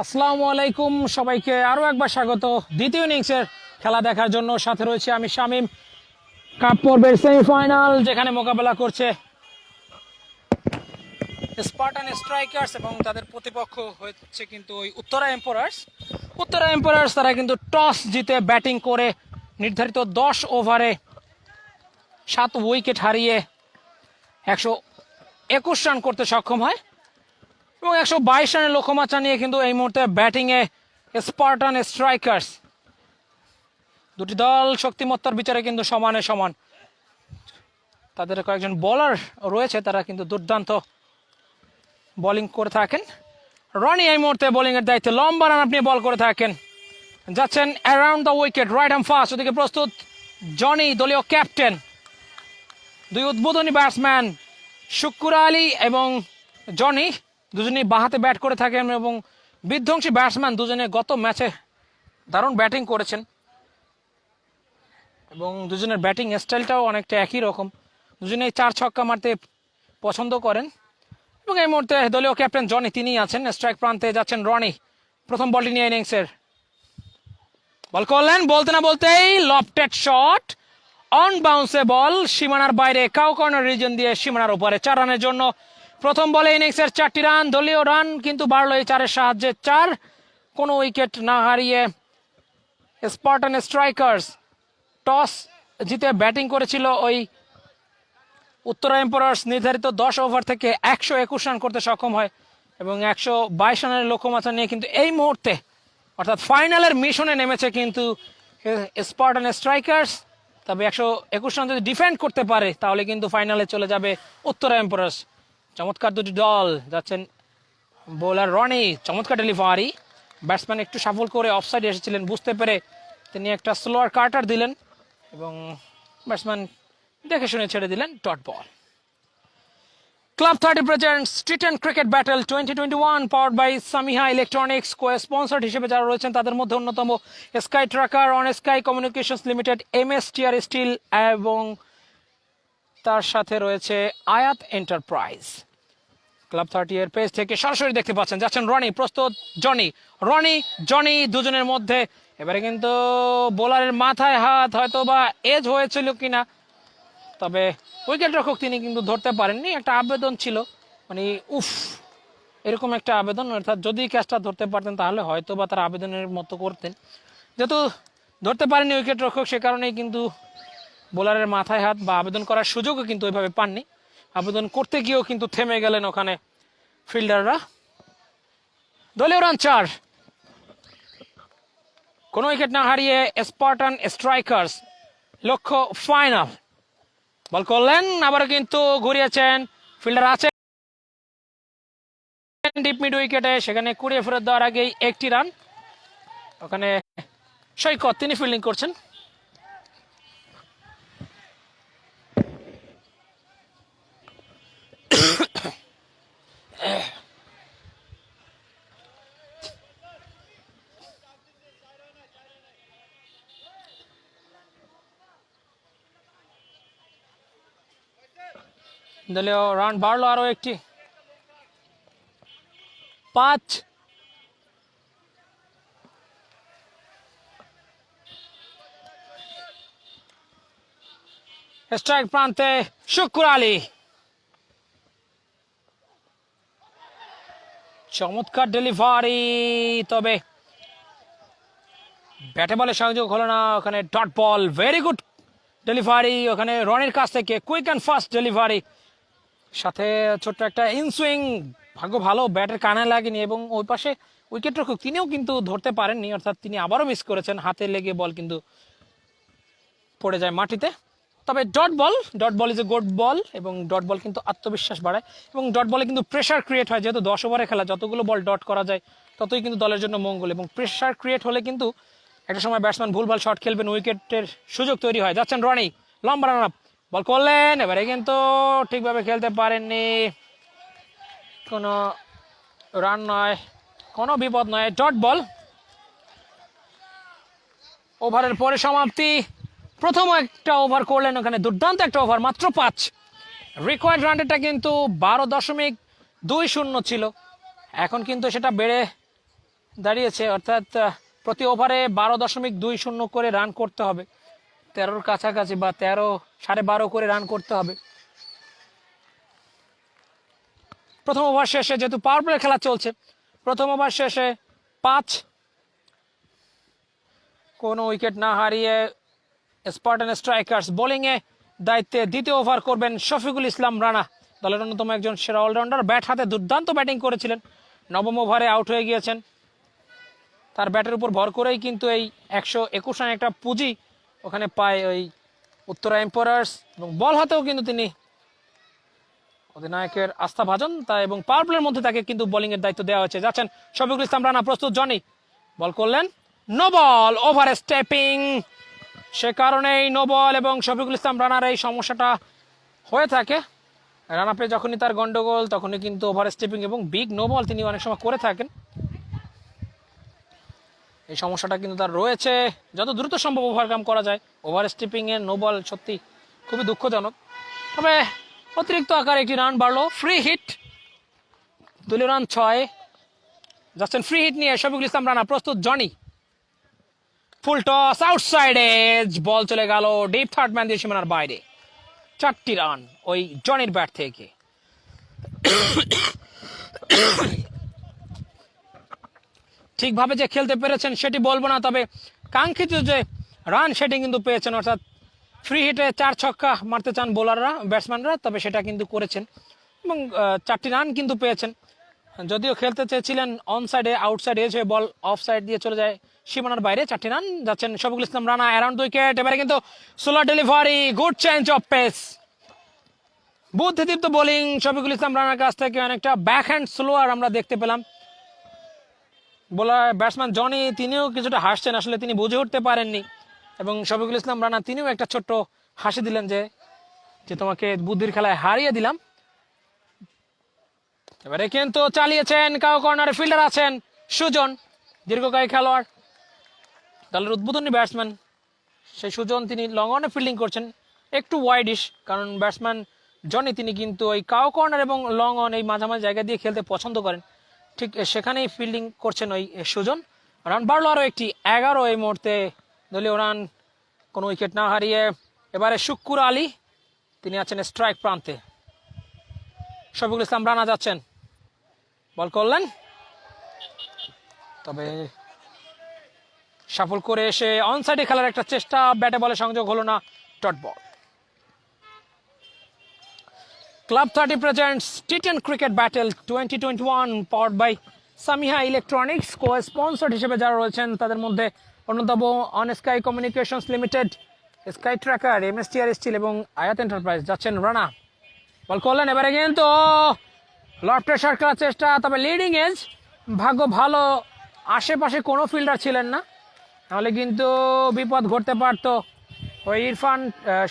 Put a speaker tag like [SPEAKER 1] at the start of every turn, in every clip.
[SPEAKER 1] আসসালামু আলাইকুম সবাইকে আরো একবার স্বাগত দ্বিতীয় ইনিংসের খেলা দেখার জন্য। সাথে রয়েছে আমি শামীম। কাপ পর্বের সেমিফাইনাল যেখানে মোকাবেলা করছে স্পার্টান স্ট্রাইকার্স এবং তাদের প্রতিপক্ষ হচ্ছে কিন্তু ওই উত্তরা এম্পারার্স। তারা কিন্তু টস জিতে ব্যাটিং করে নির্ধারিত 10 ওভারে 7 উইকেট হারিয়ে 121 রান করতে সক্ষম হয় এবং 122 রানের লক্ষ্যমাত্রা নিয়ে কিন্তু এই মুহূর্তে ব্যাটিংয়ে স্পার্টান স্ট্রাইকার্স। দুটি দল শক্তিমত্তার বিচারে কিন্তু সমানে সমান। তাদের কয়েকজন বোলার রয়েছে, তারা কিন্তু দুর্দান্ত বোলিং করে থাকেন। রনি এই মুহূর্তে বোলিং এর দায়িত্বে, লম্বা রান আপনি বল করে থাকেন, যাচ্ছেন around the wicket, right hand fast. ওদিকে প্রস্তুত জনি, দলীয় ক্যাপ্টেন। দুই উদ্বোধনী ব্যাটসম্যান শুক্কুর আলী এবং জনি দুজনেই বাহাতে ব্যাট করে থাকেন এবং বিধ্বংসী ব্যাটসম্যান দুজনে গত ম্যাচে দারুণ ব্যাটিং করেছেন এবং দুজনের ব্যাটিং স্টাইলটাও অনেকটা একই রকম। দুজনেই 4 ছক্কা মারতে পছন্দ করেন এবং এই মুহূর্তে দলীয় ক্যাপ্টেন জনি তিনিই আছেন। স্ট্রাইক প্রান্তে যাচ্ছেন রনি, প্রথম বলটি নিয়ে ইনিংসের। বল করলেন, বলতে না বলতেই লফটেড শট, অন বাউন্সে বল, সীমানার বাইরে, কাউ কর্নার রিজন দিয়ে সীমানার উপরে। 4 রানের জন্য প্রথম বলে ইনিংসের 4টি রান। দলীয় রান কিন্তু বাড়লো এই 4-এর সাহায্যে। 4, কোনো উইকেট না হারিয়ে স্পার্টান স্ট্রাইকার্স টস জিতে ব্যাটিং করেছিল ওই উত্তরা এম্পারার্স। নির্ধারিত 10 ওভার থেকে 121 রান করতে সক্ষম হয় এবং 122 রানের লক্ষ্যমাত্রা নিয়ে কিন্তু এই মুহূর্তে অর্থাৎ ফাইনালের মিশনে নেমেছে কিন্তু স্পার্টান স্ট্রাইকার্স। তবে 121 রান যদি ডিফেন্ড করতে পারে তাহলে কিন্তু ফাইনালে চলে যাবে উত্তরা এম্পারার্স। চমৎকার দুটি দল, যাচ্ছেন বোলার রনি, চমৎকার ডেলিভারি। ব্যাটসম্যান একটু সাফল করে অফসাইডে এসেছিলেন, বুঝতে পেরে তিনি একটা স্লোয়ার কাটার দিলেন এবং ব্যাটসম্যান দেখে শুনে ছেড়ে দিলেন, dot ball. Club 30 presents T10 Cricket Battle 2021 powered by Samiha Electronics. Co-sponsored হিসেবে যারা রয়েছেন তাদের মধ্যে অন্যতম Sky Tracker, On sky communications Limited, MSTR Steel এবং তার সাথে রয়েছে আয়াত এন্টারপ্রাইজ। ক্লাব 30 এর পেজ থেকে সরাসরি দেখতে পাচ্ছেন, যাচ্ছেন রনি, প্রস্তুত জনি। জনি দুজনের মধ্যে এবারে কিন্তু বোলারের মাথায় হাত, হয়তো বা এজ হয়েছিল কিনা, তবে উইকেট রক্ষক তিনি কিন্তু ধরতে পারেননি। একটা আবেদন ছিল, মানে এরকম একটা আবেদন, অর্থাৎ যদি ক্যাচটা ধরতে পারতেন তাহলে হয়তো বা তার আবেদনের মতো করতেন। যেহেতু ধরতে পারেনি উইকেট রক্ষক, সে কারণেই কিন্তু বোলারের মাথায় হাত বা আবেদন করার সুযোগও কিন্তু ওইভাবে পাননি। আবেদন করতে গিয়েও কিন্তু থেমে গেলেন ওখানে ফিল্ডাররা। দলীয় রান 4, কোনো উইকেট না হারিয়ে স্পার্টান স্ট্রাইকার্স লক্ষ্য ফাইনাল। বল করলেন, আবারও কিন্তু ঘুরিয়েছেন, ফিল্ডার আছেন ডিপ মিড উইকেটে, সেখানে কুড়িয়ে ফেরত দেওয়ার আগেই 1টি রান। ওখানে সৈকত তিনি ফিল্ডিং করছেন। দলীয় রান বাড়লো আরো 1টি, 5। স্ট্রাইক প্রান্তে শুক্কুর আলী, চমৎকার ডেলিভারি, তবে ব্যাটে বলে সংযোগ হলো না। ওখানে dot ball, very good delivery ওখানে রনির কাছ থেকে, কুইক অ্যান্ড ফাস্ট ডেলিভারি, সাথে ছোট্ট একটা ইনসুইং। ভাগ্য ভালো ব্যাটের কানে লাগেনি এবং ওই পাশে উইকেট রক্ষক তিনিও কিন্তু ধরতে পারেননি, অর্থাৎ তিনি আবারও মিস করেছেন, হাতে লেগে বল কিন্তু পড়ে যায় মাটিতে। তবে dot ball is a good ball এবং ডট বল কিন্তু আত্মবিশ্বাস বাড়ায় এবং ডট বলে কিন্তু প্রেশার ক্রিয়েট হয়। যেহেতু 10 ওভারে খেলা, যতগুলো বল ডট করা যায় ততই কিন্তু দলের জন্য মঙ্গল এবং প্রেশার ক্রিয়েট হলে কিন্তু একটা সময় ব্যাটসম্যান ভুলভাল শট খেলবেন, উইকেটের সুযোগ তৈরি হয়। যাচ্ছেন রনি, লম্বা রান আপ, বল করলেন, এবারে কিন্তু ঠিকভাবে খেলতে পারেননি, কোনো রান নয়, কোনো বিপদ নয়, ডট বল। ওভারের পরে সমাপ্তি। প্রথম একটা ওভার করলেন, ওখানে দুর্দান্ত একটা ওভার, মাত্র 5। রিকোয়ার্ড রান রেটটা কিন্তু 12.20 ছিল, এখন কিন্তু সেটা বেড়ে দাঁড়িয়েছে, অর্থাৎ প্রতি ওভারে 12.20 করে রান করতে হবে, 13-র কাছাকাছি বা 13, 12.5 করে রান করতে হবে। প্রথম ওভার শেষে যেহেতু পাওয়ার প্লে খেলা চলছে, প্রথম ওভার শেষে 5, কোনো উইকেট না হারিয়ে স্পার্টান স্ট্রাইকার্স বোলিংয়ে দায়িত্বে দ্বিতীয় ওভার করবেন শফিকুল ইসলাম রানা, দলের অন্যতম একজন সেরা অলরাউন্ডার। ব্যাট হাতে দুর্দান্ত ব্যাটিং করেছিলেন, নবম ওভারে আউট হয়ে গিয়েছেন। তার ব্যাটের উপর ভর করেই কিন্তু এই 121 রানের একটা পুঁজি ওখানে পায় ওই উত্তরা এম্পায়ার্স, এবং বল হাতেও কিন্তু তিনি অধিনায়কের আস্থা ভাজন তা, এবং পাওয়ার প্লের মধ্যে তাকে কিন্তু বোলিংয়ের দায়িত্ব দেওয়া হয়েছে। যাচ্ছেন শফিকুল ইসলাম রানা, প্রস্তুত জনি, বল করলেন, নো বল, ওভার স্টেপিং, সে কারণেই নো বল। এবং শফিকুল ইসলাম রানার এই সমস্যাটা হয়ে থাকে, রান আপে যখনই তার গন্ডগোল তখনই কিন্তু ওভার স্টেপিং এবং বিগ নো বল তিনি অনেক সময় করে থাকেন। এই সমস্যাটা কিন্তু তার রয়েছে, যত দ্রুত সম্ভব ওভারকাম করা যায়। ওভার স্টেপিং এর নো বল সত্যি খুবই দুঃখজনক। তবে অতিরিক্ত আকারে একটি রান বাড়লো, ফ্রি হিট, দলীয় রান 6। যাচ্ছেন ফ্রি হিট নিয়ে শফিকুল ইসলাম রানা, প্রস্তুত Jony, full toss, outside edge, ball চলে গেল ডিপ থার্ড ম্যান দিয়ে সীমানার বাইরে। 4টি রান ওই জনির ব্যাট থেকে। ঠিকভাবে যে খেলতে পেরেছেন সেটি বলবো না, তবে কাঙ্ক্ষিত যে রান সেটি কিন্তু পেয়েছেন, অর্থাৎ ফ্রি হিটে 4 ছক্কা মারতে চান বোলাররা, ব্যাটসম্যানরা, তবে সেটা কিন্তু করেছেন এবং 4টি রান কিন্তু পেয়েছেন। যদিও খেলতে চেয়েছিলেন অন সাইডে, আউটসাইড এজ হয়ে বল অফ সাইড দিয়ে চলে যায় সীমানার বাইরে। 4টি রান। যাচ্ছেন শফিকুল ইসলাম রানা, অ্যারাউন্ড উইকেট, এবারে কিন্তু slow delivery, good change of pace, বুদ্ধিদীপ্ত বোলিং শফিকুল ইসলাম রানার কাছ থেকে। অনেকটা ব্যাক হ্যান্ড স্লোয়ার আমরা দেখতে পেলাম। বোলার ব্যাটসম্যান জনি তিনিও কিছুটা হাসছেন, আসলে তিনি বুঝে উঠতে পারেননি, এবং শফিকুল ইসলাম রানা তিনিও একটা ছোট্ট হাসি দিলেন যে তোমাকে বুদ্ধির খেলায় হারিয়ে দিলাম। এবারে কিন্তু চালিয়েছেন, কাউ কর্নারে ফিল্ডার আছেন সুজন, দীর্ঘকায়ী খেলোয়াড়, দলের উদ্বোধনী ব্যাটসম্যান সেই সুজন, তিনি লং অনে ফিল্ডিং করছেন, একটু ওয়াইডিশ, কারণ ব্যাটসম্যান জনি তিনি কিন্তু ওই কাউ কর্নার এবং লং অন এই মাঝামাঝি জায়গা দিয়ে খেলতে পছন্দ করেন, ঠিক সেখানেই ফিল্ডিং করছেন ওই সুজন। রান বাড়লো আরও একটি, 11 এই মুহূর্তে দলীয় রান, কোনো উইকেট না হারিয়ে। এবারে শুক্কুর আলী, তিনি আছেন স্ট্রাইক প্রান্তে। শফিকুল ইসলাম রানা যাচ্ছেন, বল করলেন, তবে সফল করে এসে অন সাইডে খেলার একটা চেষ্টা, ব্যাটে বলে সংযোগ হলো না, ডট বল। ক্লাব 30 প্রেজেন্টস টি10 Cricket battle 2021 powered by Samiha electronics. Co-sponsor হিসেবে যারা রয়েছেন তাদের মধ্যে অন্যতম On sky communications Limited, Sky Tracker, MSTR Steel এবং আয়াত এন্টারপ্রাইজ। যাচ্ছেন রানা, বল করলেন, এবারে কিন্তু লর্ড প্রেশার খেলার চেষ্টা, তবে লিডিং এজ, ভাগ্য ভালো আশেপাশে কোনো ফিল্ডার ছিলেন না, নাহলে কিন্তু বিপদ ঘটতে পারতো। ওই ইরফান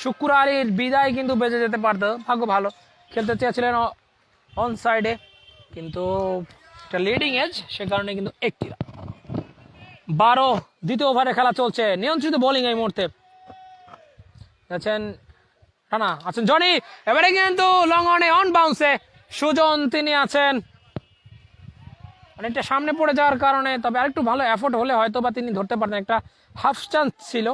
[SPEAKER 1] শুক্কুর আলীর বিদায় কিন্তু বেঁচে যেতে পারতো, ভাগ্য ভালো, খেলতে চেয়েছিলেন অন সাইডে, কিন্তু এটা লিডিং এজ, সে কারণে কিন্তু 1টি রান। 12 দ্বিতীয় ওভারে খেলা চলছে, নিয়ন্ত্রিত বোলিং এই মুহূর্তে। আছেন রানা, আছেন জনি, এবারে কিন্তু লং অনে অন বাউন্সে সুজন তিনি আছেন, অনেকটা সামনে পড়ে যাওয়ার কারণে, তবে আরেকটু ভালো এফোর্ট হলে হয়তো বা তিনি ধরতে পারতেন, একটা হাফ চান্স ছিল,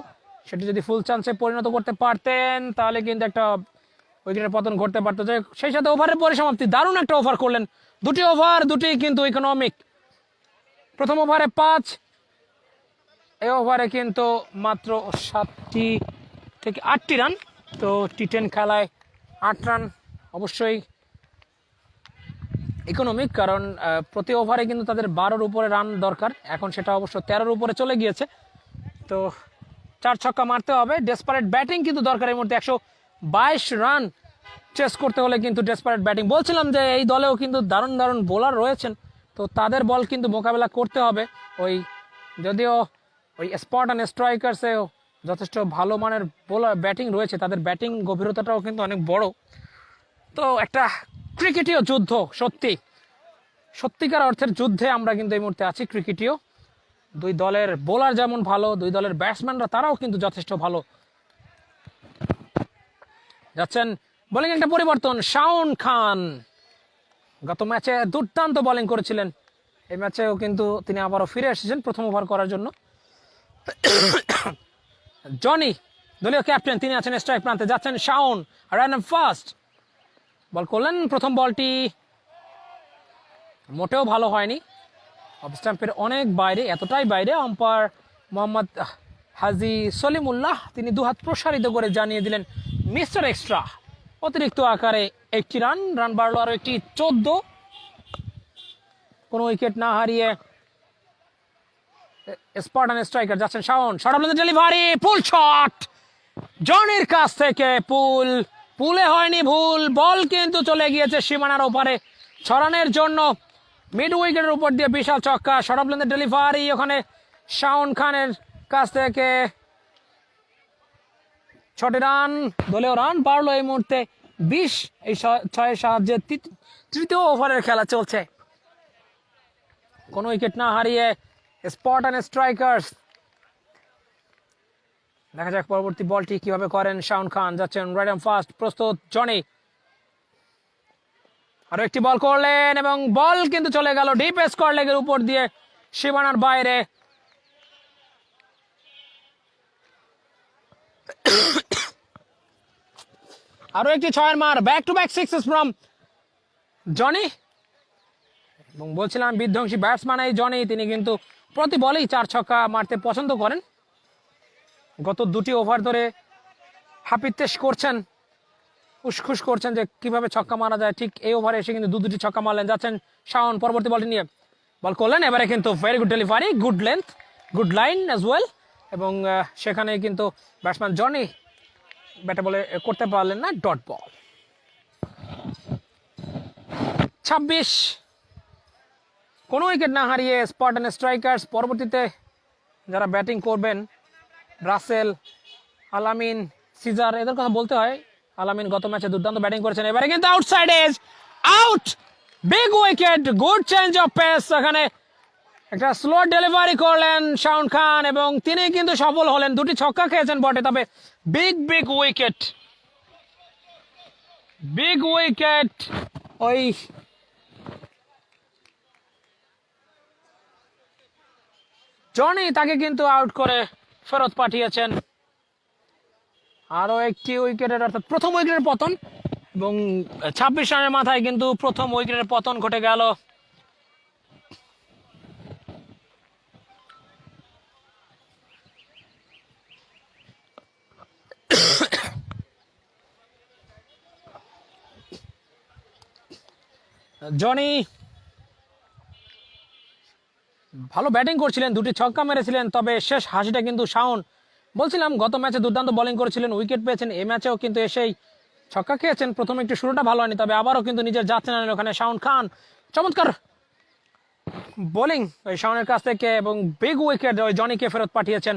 [SPEAKER 1] সেটি যদি ফুল চান্সে পরিণত করতে পারতেন তাহলে কিন্তু একটা উইকেটের পতন ঘটতে পারতো। সেই সাথে ওভারের পরিসমাপ্তি, দারুণ একটা ওভার করলেন, 2টি ওভার, 2টি কিন্তু ইকোনমিক। প্রথম ওভারে 5, এই ওভারে কিন্তু মাত্র 7টি থেকে 8টি রান। তো টি10 খেলায় 8 রান অবশ্যই ইকোনমিক, কারণ প্রতি ওভারে কিন্তু তাদের 12-র উপরে রান দরকার, এখন সেটা অবশ্য 13-র উপরে চলে গিয়েছে। তো 4 ছক্কা মারতে হবে, ডেসপারেট ব্যাটিং কিন্তু দরকার এই মুহূর্তে। 122 রান চেস করতে হলে কিন্তু ডেসপারেট ব্যাটিং। বলছিলাম যে এই দলেও কিন্তু দারুণ দারুণ বোলার রয়েছেন, তো তাদের বল কিন্তু মোকাবেলা করতে হবে। ওই যদিও ওই স্পার্টান স্ট্রাইকার্সেও যথেষ্ট ভালো মানের বোলার ব্যাটিং রয়েছে, তাদের ব্যাটিং গভীরতাটাও কিন্তু অনেক বড়। তো একটা ক্রিকেটীয় যুদ্ধ, সত্যিকার অর্থের যুদ্ধে আমরা কিন্তু এই মুহূর্তে আছি। ক্রিকেটীয় দুই দলের বোলার যেমন ভালো, দুই দলের ব্যাটসম্যানরা তারাও কিন্তু যথেষ্ট ভালো। যাচ্ছেন বোলিং একটা পরিবর্তন, শাওন খান গত ম্যাচে দুর্দান্ত বোলিং করেছিলেন, এই ম্যাচেও কিন্তু তিনি আবারও ফিরে এসেছেন প্রথম ওভার করার জন্য। জনি দলীয় ক্যাপ্টেন, তিনি আছেন স্ট্রাইক প্রান্তে, যাচ্ছেন শাওন, রান ফার্স্ট বল করলেন। প্রথম বলটি মোটেও ভালো হয়নি, অফ স্টাম্পের অনেক বাইরে, এতটাই বাইরে আম্পায়ার মোহাম্মদ হাজি সলিমুল্লাহ তিনি দুহাত প্রসারিত করে জানিয়ে দিলেন মিস্টার এক্সট্রা। অতিরিক্ত আকারে একটি রান বাড়লো আরো একটি 14। কোনো উইকেট না হারিয়ে স্পার্টান স্ট্রাইকার যাচ্ছেন Shawon, short of length delivery, pull shot জনির কাছ থেকে, পুলে হয়নি ভুল, বল কিন্তু চলে গিয়েছে সীমানার ওপারে। 6 রানের জন্য মিড উইকেটের উপর দিয়ে বিশাল ছক্কা, শর্ট অফ লেন্থ ডেলিভারি ওখানে শাওন খানের কাছ থেকে 6টি রান, দলীয় রান বাড়লো এই মুহূর্তে 20। এই 6-এর সাহায্যে তৃতীয় ওভারের খেলা চলছে। কোনো উইকেট না হারিয়ে স্পার্টান স্ট্রাইকার্স। দেখা যাক পরবর্তী বলটি কিভাবে করেন শাওন খান, যাচ্ছেন রাইট আর্ম ফাস্ট, প্রস্তুত জনি, আরো একটি বল করলেন এবং বল কিন্তু চলে গেল ডিপ স্কোয়ার লেগের উপর দিয়ে সীমানার বাইরে। আরো একটি 6-এর মার, back to back sixes from Johnny. এবং বলছিলাম বিধ্বংসী ব্যাটসম্যান এই জনি, তিনি কিন্তু প্রতি বলেই 4 ছক্কা মারতে পছন্দ করেন। গত 2টি ওভার ধরে হাপিত্তেশ করছেন, উসখুস করছেন যে কিভাবে ছক্কা মারা যায়, ঠিক এই ওভারে এসে কিন্তু 2টি ছক্কা মারলেন। যাচ্ছেন শাওন পরবর্তী বলটি নিয়ে, বল করলেন, এবারে কিন্তু very good delivery, good length, good line as well. এবং সেখানে কিন্তু ব্যাটসম্যান জনি ব্যাটে বলে করতে পারলেন না, ডট বল। 26, কোনো উইকেট না হারিয়ে স্পার্টান স্ট্রাইকার্স। পরবর্তীতে যারা ব্যাটিং করবেন, রাসেল, আলামিন, সিজার, এদের কথা বলতে হয়। আলামিন গত ম্যাচে দুর্দান্ত ব্যাটিং করেছেন, এবারে কিন্তু outside age, out, big wicket, good change of pace. এখানে একটা স্লো ডেলিভারি করলেন শাওন খান এবং তিনি কিন্তু সফল হলেন। 2টি ছক্কা খেয়েছেন বটে, তবে বিগ উইকেট, বিগ উইকেট। ওই জনি তাকে কিন্তু আউট করে ফেরত পাঠিয়েছেন। আরো একটি উইকেটের, অর্থাৎ প্রথম উইকেটের পতন, এবং 26 রানের মাথায় কিন্তু প্রথম উইকেটের পতন ঘটে গেল। জনি ভালো ব্যাটিং করছিলেন, 2টি ছক্কা মেরেছিলেন, তবে শেষ হাসিটা কিন্তু শাওন। বলছিলাম গত ম্যাচে দুর্দান্ত বোলিং করেছিলেন, উইকেট পেয়েছেন, এই ম্যাচেও কিন্তু এসেই ছক্কা খেয়েছেন। প্রথমে একটু শুরুটা ভালো হয়নি, তবে আবারও কিন্তু নিজের যাচ্ছেন ওখানে শাওন খান। চমৎকার বোলিং ওই শাওনের কাছ থেকে এবং বিগ উইকেট ওই জনিকে ফেরত পাঠিয়েছেন।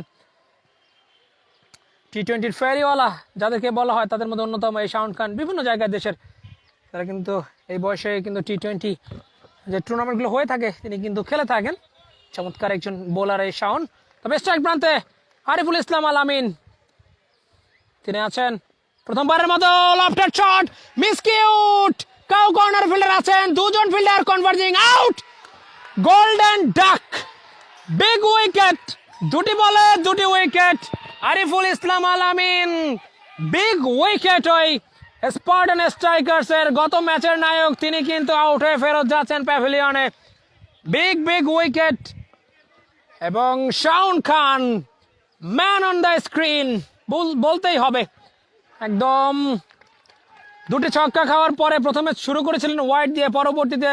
[SPEAKER 1] টি-20 ফেরিওয়ালা যাদেরকে বলা হয় তাদের মধ্যে অন্যতম এই শাওন খান। বিভিন্ন জায়গায় দেশের তারা কিন্তু এই বয়সে কিন্তু টি-20 যে টুর্নামেন্টগুলো হয়ে থাকে তিনি কিন্তু খেলে থাকেন। চমৎকার একজন বোলার এই শাওন। তবে স্ট্রাইক প্রান্তে আরিফুল ইসলাম আলামিন, তিনি আছেন প্রথমবারের মতো, lofted shot, miscued, cow corner fielder আছেন, 2 জন fielder converging, out, golden duck, big wicket, 2টি বলে 2টি wicket. Ariful Islam Alamin, big wicket ওই স্পার্টান স্ট্রাইকার্স এর। গত ম্যাচের নায়ক তিনি কিন্তু আউট হয়ে ফেরত যাচ্ছেন প্যাভিলিয়নে। বিগ উইকেট এবং শাওন খান ম্যান অন দ্য স্ক্রিন বলতেই হবে। একদম 2টি ছক্কা খাওয়ার পরে প্রথমে শুরু করেছিলেন ওয়াইড দিয়ে, পরবর্তীতে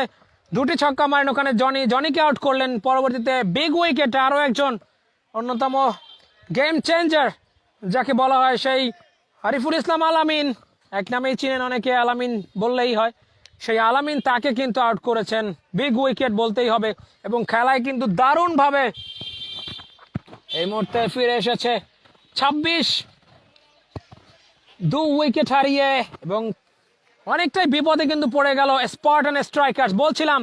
[SPEAKER 1] 2টি ছক্কা মারেন ওখানে জনিকে আউট করলেন। পরবর্তীতে বিগ উইকেট আরও একজন অন্যতম গেম চেঞ্জার যাকে বলা হয় সেই আরিফুল ইসলাম আলামিন, এক নামেই চিনেন অনেকে, আলামিন বললেই হয়, সেই আলামিন তাকে কিন্তু আউট করেছেন। বিগ উইকেট বলতেই হবে এবং খেলায় কিন্তু দারুণভাবে এই মুহূর্তে ফিরে এসেছে 26, 2 উইকেট হারিয়ে এবং অনেকটাই বিপদে কিন্তু পড়ে গেল স্পার্টান স্ট্রাইকার্স। বলছিলাম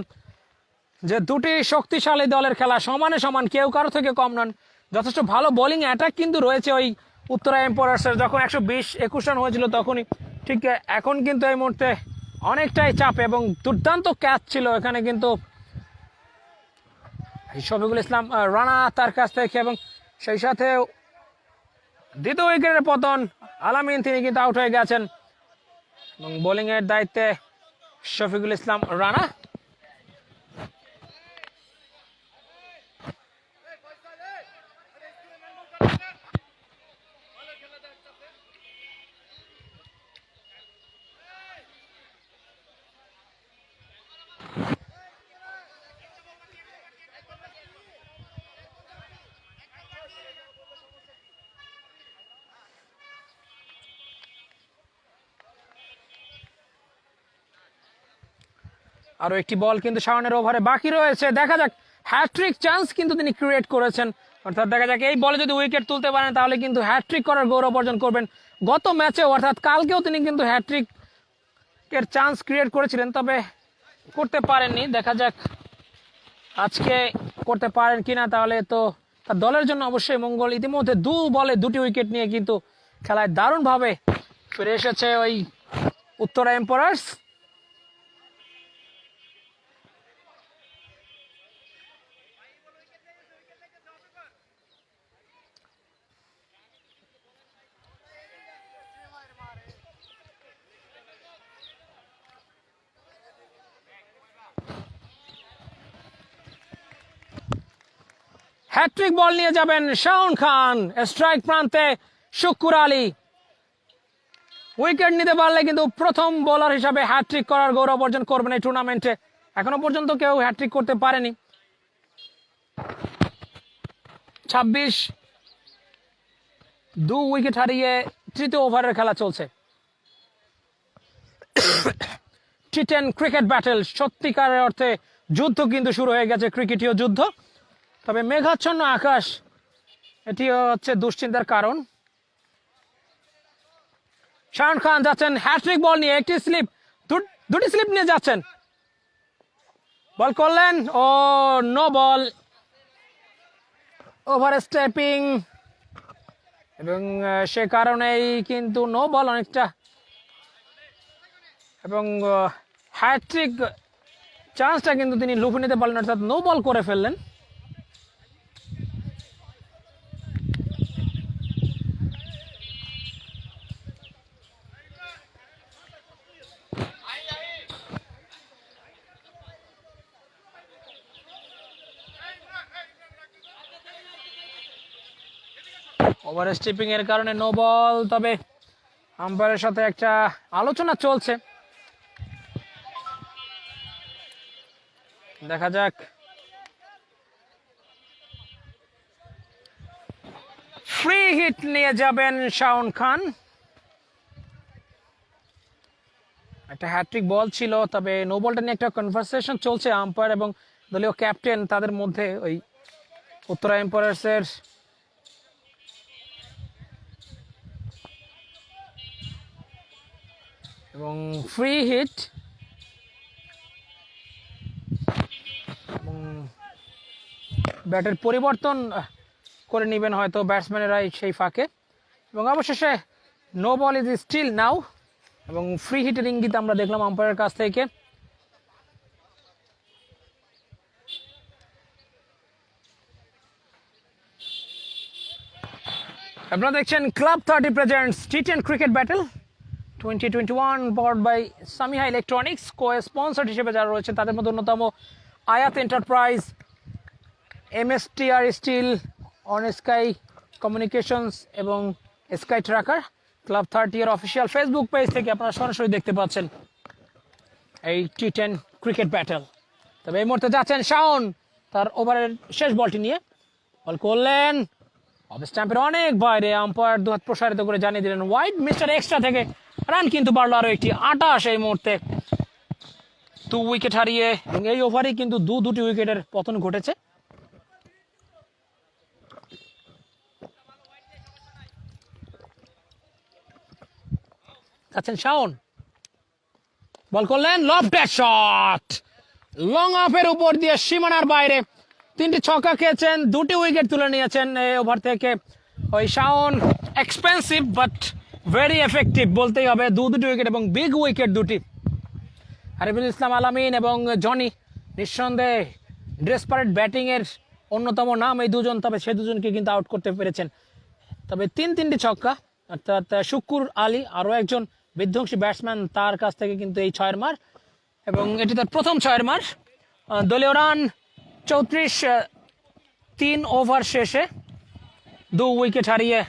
[SPEAKER 1] যে 2টি শক্তিশালী দলের খেলা, সমানে সমান, কেউ কারো থেকে কম নন। যথেষ্ট ভালো বোলিং অ্যাটাক কিন্তু রয়েছে ওই উত্তরা এম্পায়ার্সের। যখন 120-21 রান হয়েছিল তখনই, ঠিক এখন কিন্তু এই মুহূর্তে অনেকটাই চাপ এবং দুর্দান্ত ক্যাচ ছিল এখানে। কিন্তু শফিকুল ইসলাম রানা তার কাছ থেকে, এবং সেই সাথে দ্বিতীয় উইকেটের পতন আলামিন, তিনি কিন্তু আউট হয়ে গেছেন এবং বোলিং এর দায়িত্বে শফিকুল ইসলাম রানা। আরো একটি বল কিন্তু শাওনের ওভারে বাকি রয়েছে, দেখা যাক। হ্যাট্রিক চান্স কিন্তু তিনি ক্রিয়েট করেছেন, অর্থাৎ দেখা যাক এই বলে যদি উইকেট তুলতে পারেন তাহলে কিন্তু হ্যাট্রিক করার গৌরব অর্জন করবেন। গত ম্যাচে অর্থাৎ কালকেও তিনি কিন্তু হ্যাট্রিক এর চান্স ক্রিয়েট করেছিলেন, তবে করতে পারেননি। দেখা যাক আজকে করতে পারেন কিনা, তাহলে তো তার দলের জন্য অবশ্যই মঙ্গল। ইতিমধ্যে 2 বলে 2টি উইকেট নিয়ে কিন্তু খেলায় দারুণভাবে ফিরে এসেছে ওই উত্তরা এম্পায়ার্স। হ্যাট্রিক বল নিয়ে যাবেন শাওন খান, স্ট্রাইক প্রান্তে শুক্কুর আলী। উইকেট নিতে পারলে কিন্তু প্রথম বোলার হিসাবে হ্যাট্রিক করার গৌরব অর্জন করবেন এই টুর্নামেন্টে। এখনো পর্যন্ত কেউ হ্যাট্রিক করতে পারেনি। 26 2 উইকেট হারিয়ে তৃতীয় ওভারের খেলা চলছে। টি10 ক্রিকেট ব্যাটেল, সত্যিকারের অর্থে যুদ্ধ কিন্তু শুরু হয়ে গেছে, ক্রিকেটীয় যুদ্ধ। তবে মেঘাচ্ছন্ন আকাশ, এটি হচ্ছে দুশ্চিন্তার কারণ। শাওন খান যাচ্ছেন হ্যাট্রিক বল নিয়ে, একটি স্লিপ, দুটি স্লিপ নিয়ে যাচ্ছেন, বল করলেন ও নো বল, ওভার স্টেপিং, এবং সে কারণেই কিন্তু নো বল অনেকটা, এবং হ্যাট্রিক চান্সটা কিন্তু তিনি লুফে নিতে পারলেন, অর্থাৎ নো বল করে ফেললেন। ওভার স্টিপিং এর কারণে নো বল, তবে আম্পায়ারের সাথে একটা আলোচনা চলছে, দেখা যাক। ফ্রি হিট নিয়ে যাবেন শাওন খান। একটা হ্যাট্রিক বল ছিল, তবে নো বলটা নিয়ে একটা কনভারসেশন চলছে আম্পায়ার এবং দলীয় ক্যাপ্টেন তাদের মধ্যে, ওই উত্তরা এম্পায়ার্সের। এবং ফ্রি হিট, এবং ব্যাটের পরিবর্তন করে নেবেন হয়তো ব্যাটসম্যানেরাই সেই ফাঁকে, এবং অবশেষে no ball is still now, এবং ফ্রি হিটের ইঙ্গিত আমরা দেখলাম আম্পায়ারের কাছ থেকে। আপনারা দেখছেন ক্লাব 30 প্রেজেন্টস টি10 Cricket battle 2021 powered by Samiha electronics. Co-sponsor হিসেবে যারা রয়েছে তাদের মধ্যে অন্যতম Ayat Enterprise, MSTR Steel, on sky Communications এবং স্কাই ট্র্যাকার। ক্লাব 30 এর অফিসিয়াল ফেসবুক পেজ থেকে আপনারা সরাসরি দেখতে পাচ্ছেন এই টি10 ক্রিকেট ব্যাটেল। তবে এই মুহূর্তে যাচ্ছেন শাওন তার ওভারের শেষ বলটি নিয়ে, বল করলেন অফ স্ট্যাম্পের অনেক বাইরে, আম্পায়ার দুহাত প্রসারিত করে জানিয়ে দিলেন ওয়াইড। মিস্টার এক্সট্রা থেকে রান কিন্তু বাড়লো আরো একটি, 28 এই মুহূর্তে। 2 উইকেট হারিয়ে, এবং এই ওভারেই কিন্তু দুটি উইকেটের পতন ঘটেছে। যাচ্ছেন শাওন, বল করলেন লফটেড শট, লং অফের উপর দিয়ে সীমানার বাইরে। 3টি ছক্কা খেয়েছেন, 2টি উইকেট তুলে নিয়েছেন এই ওভার থেকে ওই Shaon. Expensive but very effective বলতেই হবে, দুটি উইকেট এবং বিগ উইকেট দুটি। আরিফুল ইসলাম আলামিন এবং জনি নিঃসন্দেহে ডেসপারেট ব্যাটিং এর অন্যতম নাম এই দুজন, তবে সে দুজনকে কিন্তু আউট করতে পেরেছেন। তবে তিনটি ছক্কা, অর্থাৎ শুক্কুর আলী আরও একজন বিধ্বংসী ব্যাটসম্যান, তার কাছ থেকে কিন্তু এই 6 মার, এবং এটি তার প্রথম 6 মার। দলীয় রান 34, 3 ওভার শেষে 2 উইকেট হারিয়ে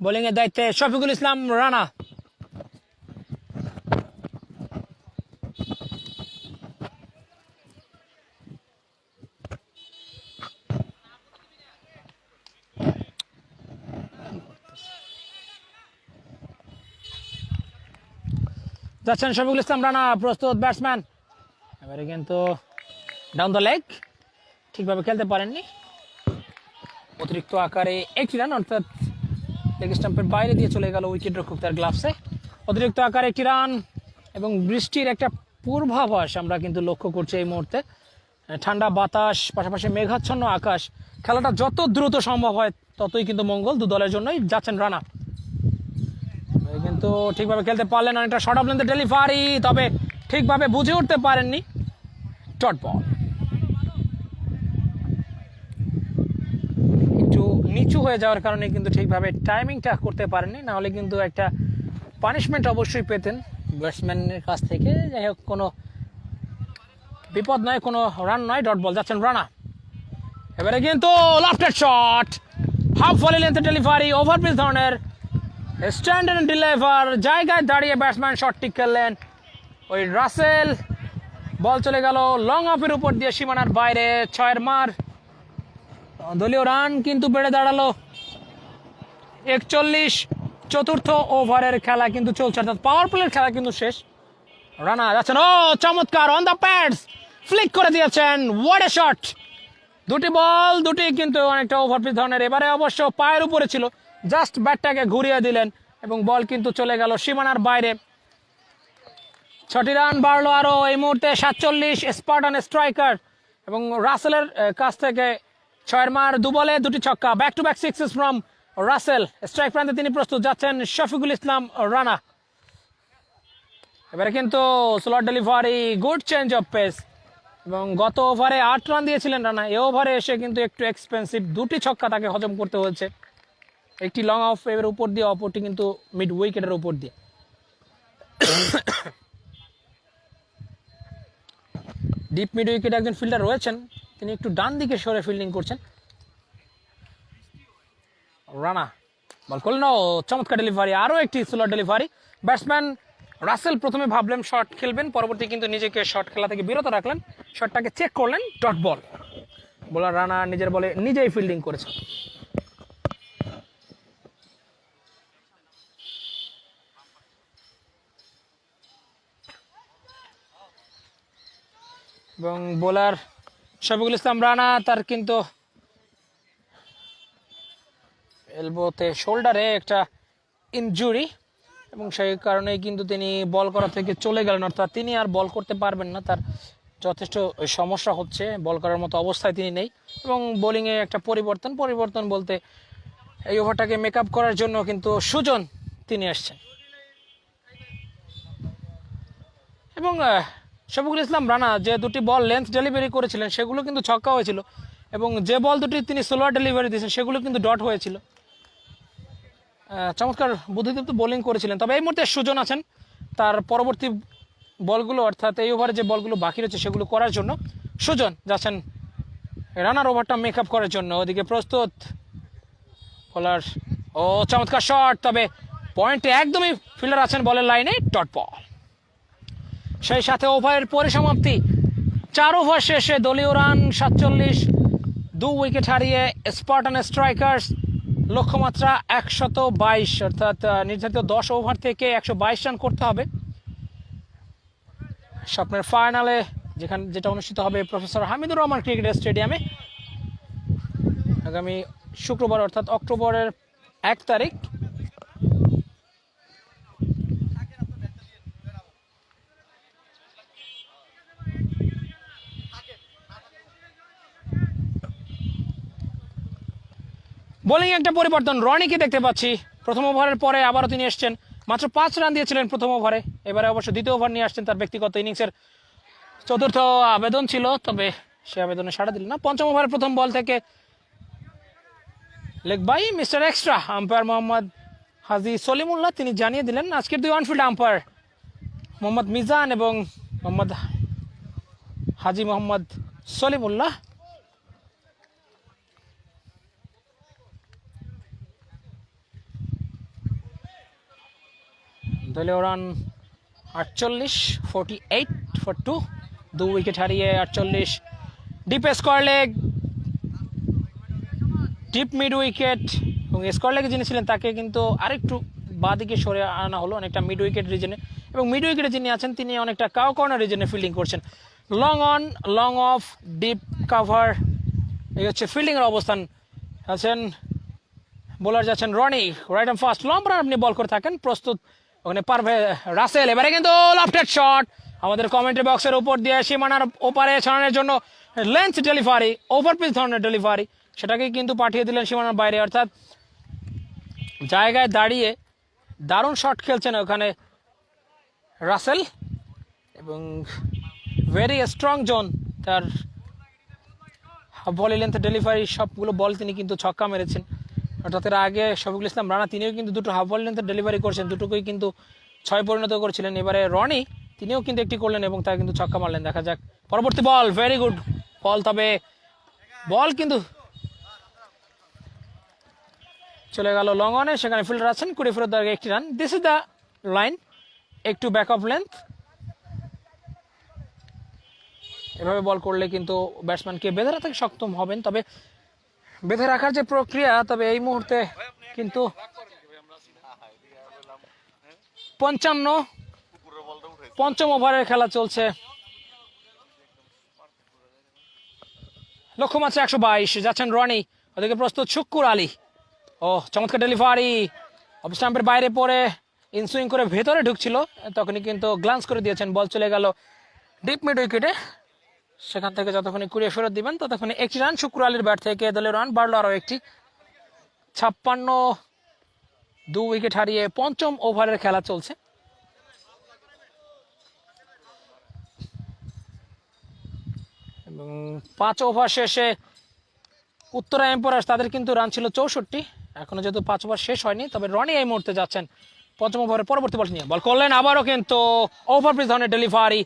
[SPEAKER 1] বোলিং এর দায়িত্বে শফিকুল ইসলাম রানা। যাচ্ছেন শফিকুল ইসলাম রানা, প্রস্তুত ব্যাটসম্যান। এবারে কিন্তু ডাউন দ্য লেগ, ঠিকভাবে খেলতে পারেননি। অতিরিক্ত আকারে একটি রান, অর্থাৎ লেগ স্টাম্পের বাইরে দিয়ে চলে গেল উইকেট রক্ষক তার গ্লাভসে। অতিরিক্ত আকারে একটি রান এবং বৃষ্টির একটা পূর্বাভাস আমরা কিন্তু লক্ষ্য করছি এই মুহূর্তে। ঠান্ডা বাতাস, পাশাপাশি মেঘাচ্ছন্ন আকাশ। খেলাটা যত দ্রুত সম্ভব হয় ততই কিন্তু মঙ্গল দু দলের জন্যই। যাচ্ছেন রানা, কিন্তু ঠিকভাবে খেলতে পারলেন না। একটা শর্ট অফ লেন্থের ডেলিভারি, তবে ঠিকভাবে বুঝে উঠতে পারেননি। ডট বল, একটু নিচু হয়ে যাওয়ার কারণে কিন্তু ঠিকভাবে টাইমিংটা করতে পারেননি, না হলে কিন্তু একটা পানিশমেন্ট অবশ্যই পেতেন ব্যাটসম্যানের কাছ থেকে। যাই হোক, কোনো বিপদ নয়, কোনো রান নয়, ডট বল। যাচ্ছেন রানা, এবারে কিন্তু লাফটেড শট, হাফ ভলি লেন্থের ডেলিভারি, ওভারপিচ ধরনের স্ট্যান্ডার্ড ডেলিভার, জায়গায় দাঁড়িয়ে ব্যাটসম্যান শটটি খেললেন। ওই রাসেল, বল চলে গেল লং অফের উপর দিয়ে সীমানার বাইরে। 6 মার, দলীয় রান কিন্তু বেড়ে দাঁড়ালো 41। চতুর্থ ওভারের খেলা কিন্তু চলছে, অর্থাৎ পাওয়ার প্লের খেলা কিন্তু শেষ। রানা যাচ্ছেন, ও চমৎকার, অন দ্য প্যাডস ফ্লিক করে দিয়েছেন, হোয়াট এ শট। দুটি বল, দুটি কিন্তু অনেকটা ওভারপিচ ধরনের। এবারে অবশ্য পায়ের উপরে ছিল, জাস্ট ব্যাটটাকে ঘুরিয়ে দিলেন এবং বল কিন্তু চলে গেল সীমানার বাইরে। 6টি রান বাড়লো আরো এই মুহূর্তে 47। স্পার্টান স্ট্রাইকার এবং রাসেলের কাছ থেকে 6 মার, 2 বলে 2টি ছক্কা, back to back sixes from Rasel. Strike প্রান্তে তিনি প্রস্তুত। যাচ্ছেন শফিকুল ইসলাম রানা, এবারে কিন্তু slot delivery, good change of pace. এবং গত ওভারে 8 রান দিয়েছিলেন রানা, এ ওভারে এসে কিন্তু একটু এক্সপেন্সিভ, 2টি ছক্কা তাকে হজম করতে হয়েছে। একটি লং অফ এর উপর দিয়ে, অপরটি কিন্তু মিড উইকেটের উপর দিয়ে। ডিপ মিড উইকেট একজন ফিল্ডার রয়েছেন, তিনি একটু ডান দিকে সরে ফিল্ডিং করছেন। রানা বল করলেন, চমৎকার ডেলিভারি, আরও একটি স্লট ডেলিভারি। ব্যাটসম্যান রাসেল প্রথমে ভাবলেন শট খেলবেন, পরবর্তী কিন্তু নিজেকে শট খেলা থেকে বিরত রাখলেন, শটটাকে চেক করলেন, ডট বল। বোলার রানা নিজের বলে নিজেই ফিল্ডিং করেছেন। এবং বোলার শফিকুল ইসলাম রানা, তার কিন্তু এলবোতে শোল্ডারে একটা ইনজুরি, এবং সেই কারণেই কিন্তু তিনি বল করা থেকে চলে গেলেন, অর্থাৎ তিনি আর বল করতে পারবেন না। তার যথেষ্ট সমস্যা হচ্ছে, বল করার মতো অবস্থায় তিনি নেই। এবং বোলিংয়ে একটা পরিবর্তন বলতে এই ওভারটাকে মেক আপ করার জন্য কিন্তু সুজন তিনি আসছেন। এবং শফিকুল ইসলাম রানা যে 2টি বল লেন্থ ডেলিভারি করেছিলেন সেগুলো কিন্তু ছক্কা হয়েছিল, এবং যে বল দুটি তিনি স্লোয়ার ডেলিভারি দিয়েছেন সেগুলো কিন্তু ডট হয়েছিল। চমৎকার বুদ্ধিদীপ্ত বোলিং করেছিলেন। তবে এই মুহূর্তে সুজন আছেন তার পরবর্তী বলগুলো, অর্থাৎ এই ওভারে যে বলগুলো বাকি রয়েছে সেগুলো করার জন্য। সুজন যাচ্ছেন রানার ওভারটা মেক আপ করার জন্য। ওদিকে প্রস্তুত বোলার, ও চমৎকার শট, তবে পয়েন্টে একদমই ফিল্ডার আছেন বলের লাইনে, ডট বল। সেই সাথে ওভারের পরিসমাপ্তি, 4 ওভার শেষে দলীয় রান 47, 2 উইকেট হারিয়ে স্পার্টান স্ট্রাইকার্স লক্ষ্যমাত্রা 122, অর্থাৎ নির্ধারিত 10 ওভার থেকে 122 রান করতে হবে স্বপ্নের ফাইনালে, যেটা অনুষ্ঠিত হবে প্রফেসর হামিদুর রহমান ক্রিকেট স্টেডিয়ামে আগামী শুক্রবার, অর্থাৎ অক্টোবরের 1 তারিখ। বোলিং একটা পরিবর্তন, রনিকে দেখতে পাচ্ছি প্রথম ওভারের পরে আবারও তিনি এসছেন। মাত্র 5 রান দিয়েছিলেন প্রথম ওভারে, এবারে অবশ্য দ্বিতীয় ওভার নিয়ে আসছেন। তার ব্যক্তিগত ইনিংসের চতুর্থ আবেদন ছিল, তবে সে আবেদনে সাড়া দিলেন না। পঞ্চম ওভারের প্রথম বল থেকে leg bye mister extra. Umpire Mohammad Haji Salimullah তিনি জানিয়ে দিলেন আজকের দুই অনফিল্ড আম্পায়ার মোহাম্মদ মিজান এবং মোহাম্মদ হাজি মোহাম্মদ সলিমুল্লাহ। দলীয় রান 48, 48 ফর 2, 2 উইকেট হারিয়ে 48। Deep square leg, deep mid wicket, এবং স্কোয়ার লেগে যিনি ছিলেন তাকে কিন্তু আরেকটু বাঁদিকে সরে আনা হলো, অনেকটা মিড উইকেট রিজনে। এবং মিড উইকেটে যিনি আছেন তিনি অনেকটা কাউ কর্নার রিজনে ফিল্ডিং করছেন। Long on, long of, deep cover, এই হচ্ছে ফিল্ডিংয়ের অবস্থান। আছেন বোলার যাচ্ছেন রনি, রাইট আর্ম ফাস্ট লম্বা রান আপনি বল করে থাকেন, প্রস্তুত ওখানে পারবে রাসেল। এবারে কিন্তু লফটেড শট আমাদের কমেন্ট্রি বক্সের উপর দিয়ে সীমানার ওপারে ছাড়ানোর জন্য লেন্থ ডেলিভারি, ওভার পিচ ধরনের ডেলিভারি, সেটাকে কিন্তু পাঠিয়ে দিলেন সীমানার বাইরে। অর্থাৎ জায়গায় দাঁড়িয়ে দারুণ শট খেলছেন ওখানে রাসেল, এবং ভেরি স্ট্রং জোন। তার বল লেন্থ ডেলিভারি সবগুলো বল তিনি কিন্তু ছক্কা মেরেছেন। অর্থাৎ এর আগে শফিকুল ইসলাম রানা তিনিও কিন্তু দুটো হাফ বল লেন্থ ডেলিভারি করছেন, দুটোকেই কিন্তু 6 পরিণত করেছিলেন। এবারে রনি তিনিও কিন্তু একটি করলেন এবং তাকে কিন্তু ছক্কা মারলেন। দেখা যাক পরবর্তী বল, ভেরি গুড বল, তবে বল কিন্তু চলে গেল লং অনে। সেখানে ফিল্ডার আছেন, 20 ফেরত দেওয়ার 1 run. This is the line, একটু ব্যাক অফ লেন্থ। এভাবে বল করলে কিন্তু ব্যাটসম্যানকে বেঁধে রাখতে সক্ষম হবেন, তবে বেঁধে রাখার যে প্রক্রিয়া, তবে এই মুহূর্তে কিন্তু 55, পঞ্চম ওভারের খেলা চলছে। লক্ষ্যমাত্রা 122, যাচ্ছেন রনি, ওদিকে প্রস্তুত শুক্কুর আলী। ও চমৎকার ডেলিভারি, অফ স্টাম্পের বাইরে পড়ে ইনসুইং করে ভেতরে ঢুকছিল, তখনই কিন্তু গ্লান্স করে দিয়েছেন। বল চলে গেল ডিপ মিড উইকেটে, সেখান থেকে যতক্ষণই কুড়িয়ে ফেরত দিবেন ততক্ষণে 1 রান শুক্কুর আলীর ব্যাট থেকে। দলের রান বাড়লো আরও 1টি, 56, 2 উইকেট হারিয়ে পঞ্চম ওভারের খেলা চলছে। এবং 5 ওভার শেষে উত্তরা এম্পায়ার্স তাদের কিন্তু রান ছিল 64। এখনো যেহেতু 5 ওভার শেষ হয়নি, তবে রনি এই মুহূর্তে যাচ্ছেন পঞ্চম ওভারের পরবর্তী বল নিয়ে। বল করলেন আবারও কিন্তু ওভার পিচ ধরনের ডেলিভারি,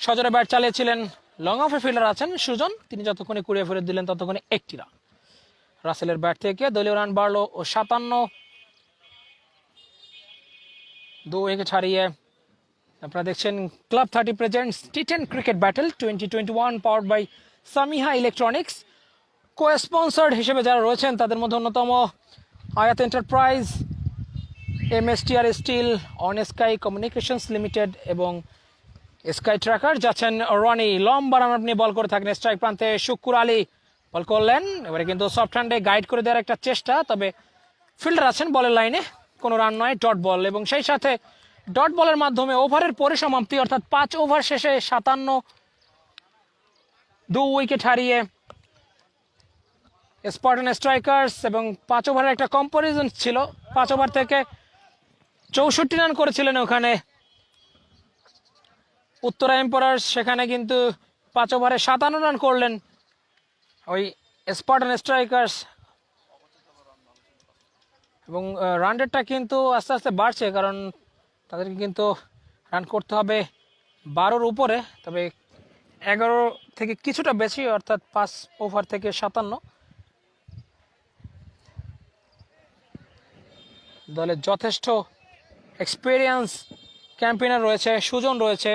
[SPEAKER 1] সজোরে ব্যাট চালিয়েছিলেন। লং অফে ফিল্ডার আছেন সুজন, তিনি যতক্ষণে কুড়িয়ে ফেরত দিলেন ততক্ষণে 1টি রান রাসেলের ব্যাট থেকে। দলীয় রান বাড়লো 57, 2 উইকেট হারিয়ে। আপনারা দেখছেন club 30 presents T10 cricket battle 2021 powered by Samiha electronics. Co sponsored হিসেবে যারা রয়েছেন তাদের মধ্যে অন্যতম Ayat enterprise, MSTR steel, on sky communications limited এবং স্কাই ট্র্যাকার। যাচ্ছেন রনি, লম্বা রান আপনি বল করে থাকেন স্ট্রাইক প্রান্তে। শুক্কুর আলী বল করলেন, এবারে কিন্তু সফট হ্যান্ডে গাইড করে দেওয়ার একটা চেষ্টা, তবে ফিল্ডার আছেন বলের লাইনে, কোনো রান নয়, ডট বল। এবং সেই সাথে ডট বলের মাধ্যমে ওভারের পরিসমাপ্তি, অর্থাৎ 5 ওভার শেষে 57, 2 উইকেট হারিয়ে স্পার্টান স্ট্রাইকার্স। এবং 5 ওভারের একটা কম্পারিজন ছিল, 5 ওভার থেকে 64 রান করেছিলেন ওখানে উত্তরা এম্পায়ার্স, সেখানে কিন্তু 5 ওভারে 57 রান করলেন ওই স্পার্টান স্ট্রাইকার্স। এবং রান রেটটা কিন্তু আস্তে আস্তে বাড়ছে, কারণ তাদেরকে কিন্তু রান করতে হবে 12-র উপরে, তবে 11 থেকে কিছুটা বেশি, অর্থাৎ 5 ওভার থেকে 57। দলে যথেষ্ট এক্সপিরিয়েন্স ক্যাম্পেইনার রয়েছে, সুজন রয়েছে,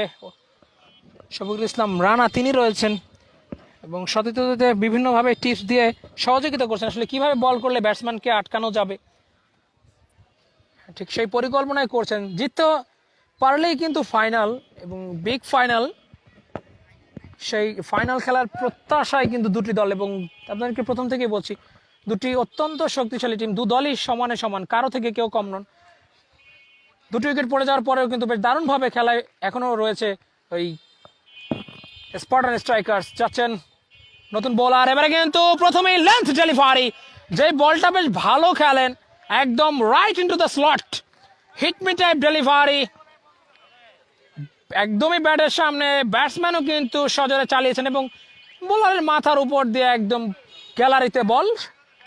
[SPEAKER 1] শফিকুল ইসলাম রানা তিনি রয়েছেন, এবং সতীর্থদের বিভিন্নভাবে টিপস দিয়ে সহযোগিতা করছেন আসলে কিভাবে বল করলে ব্যাটসম্যানকে আটকানো যাবে, ঠিক সেই পরিকল্পনাই করছেন। জিততে পারলেই কিন্তু ফাইনাল, এবং বিগ ফাইনাল, সেই ফাইনাল খেলার প্রত্যাশায় কিন্তু দুটি দল, এবং আপনাদেরকে প্রথম থেকেই বলছি দুটি অত্যন্ত শক্তিশালী টিম, দু দলই সমানে সমান, কারো থেকে কেউ কম নন। 2টি উইকেট পড়ে যাওয়ার পরেও কিন্তু বেশ দারুণভাবে খেলায় এখনও রয়েছে ওই স্পার্টান স্ট্রাইকার্স। যাচ্ছেন নতুন বোলার, এবারে কিন্তু প্রথমেই লেন্থ ডেলিভারি, যে বলটা বেশ ভালো খেলেন, একদম right into the slot, hit me type delivery, একদমই ব্যাটের সামনে। ব্যাটসম্যানও কিন্তু সজোরে চালিয়েছেন এবং বোলারের মাথার উপর দিয়ে একদম গ্যালারিতে বল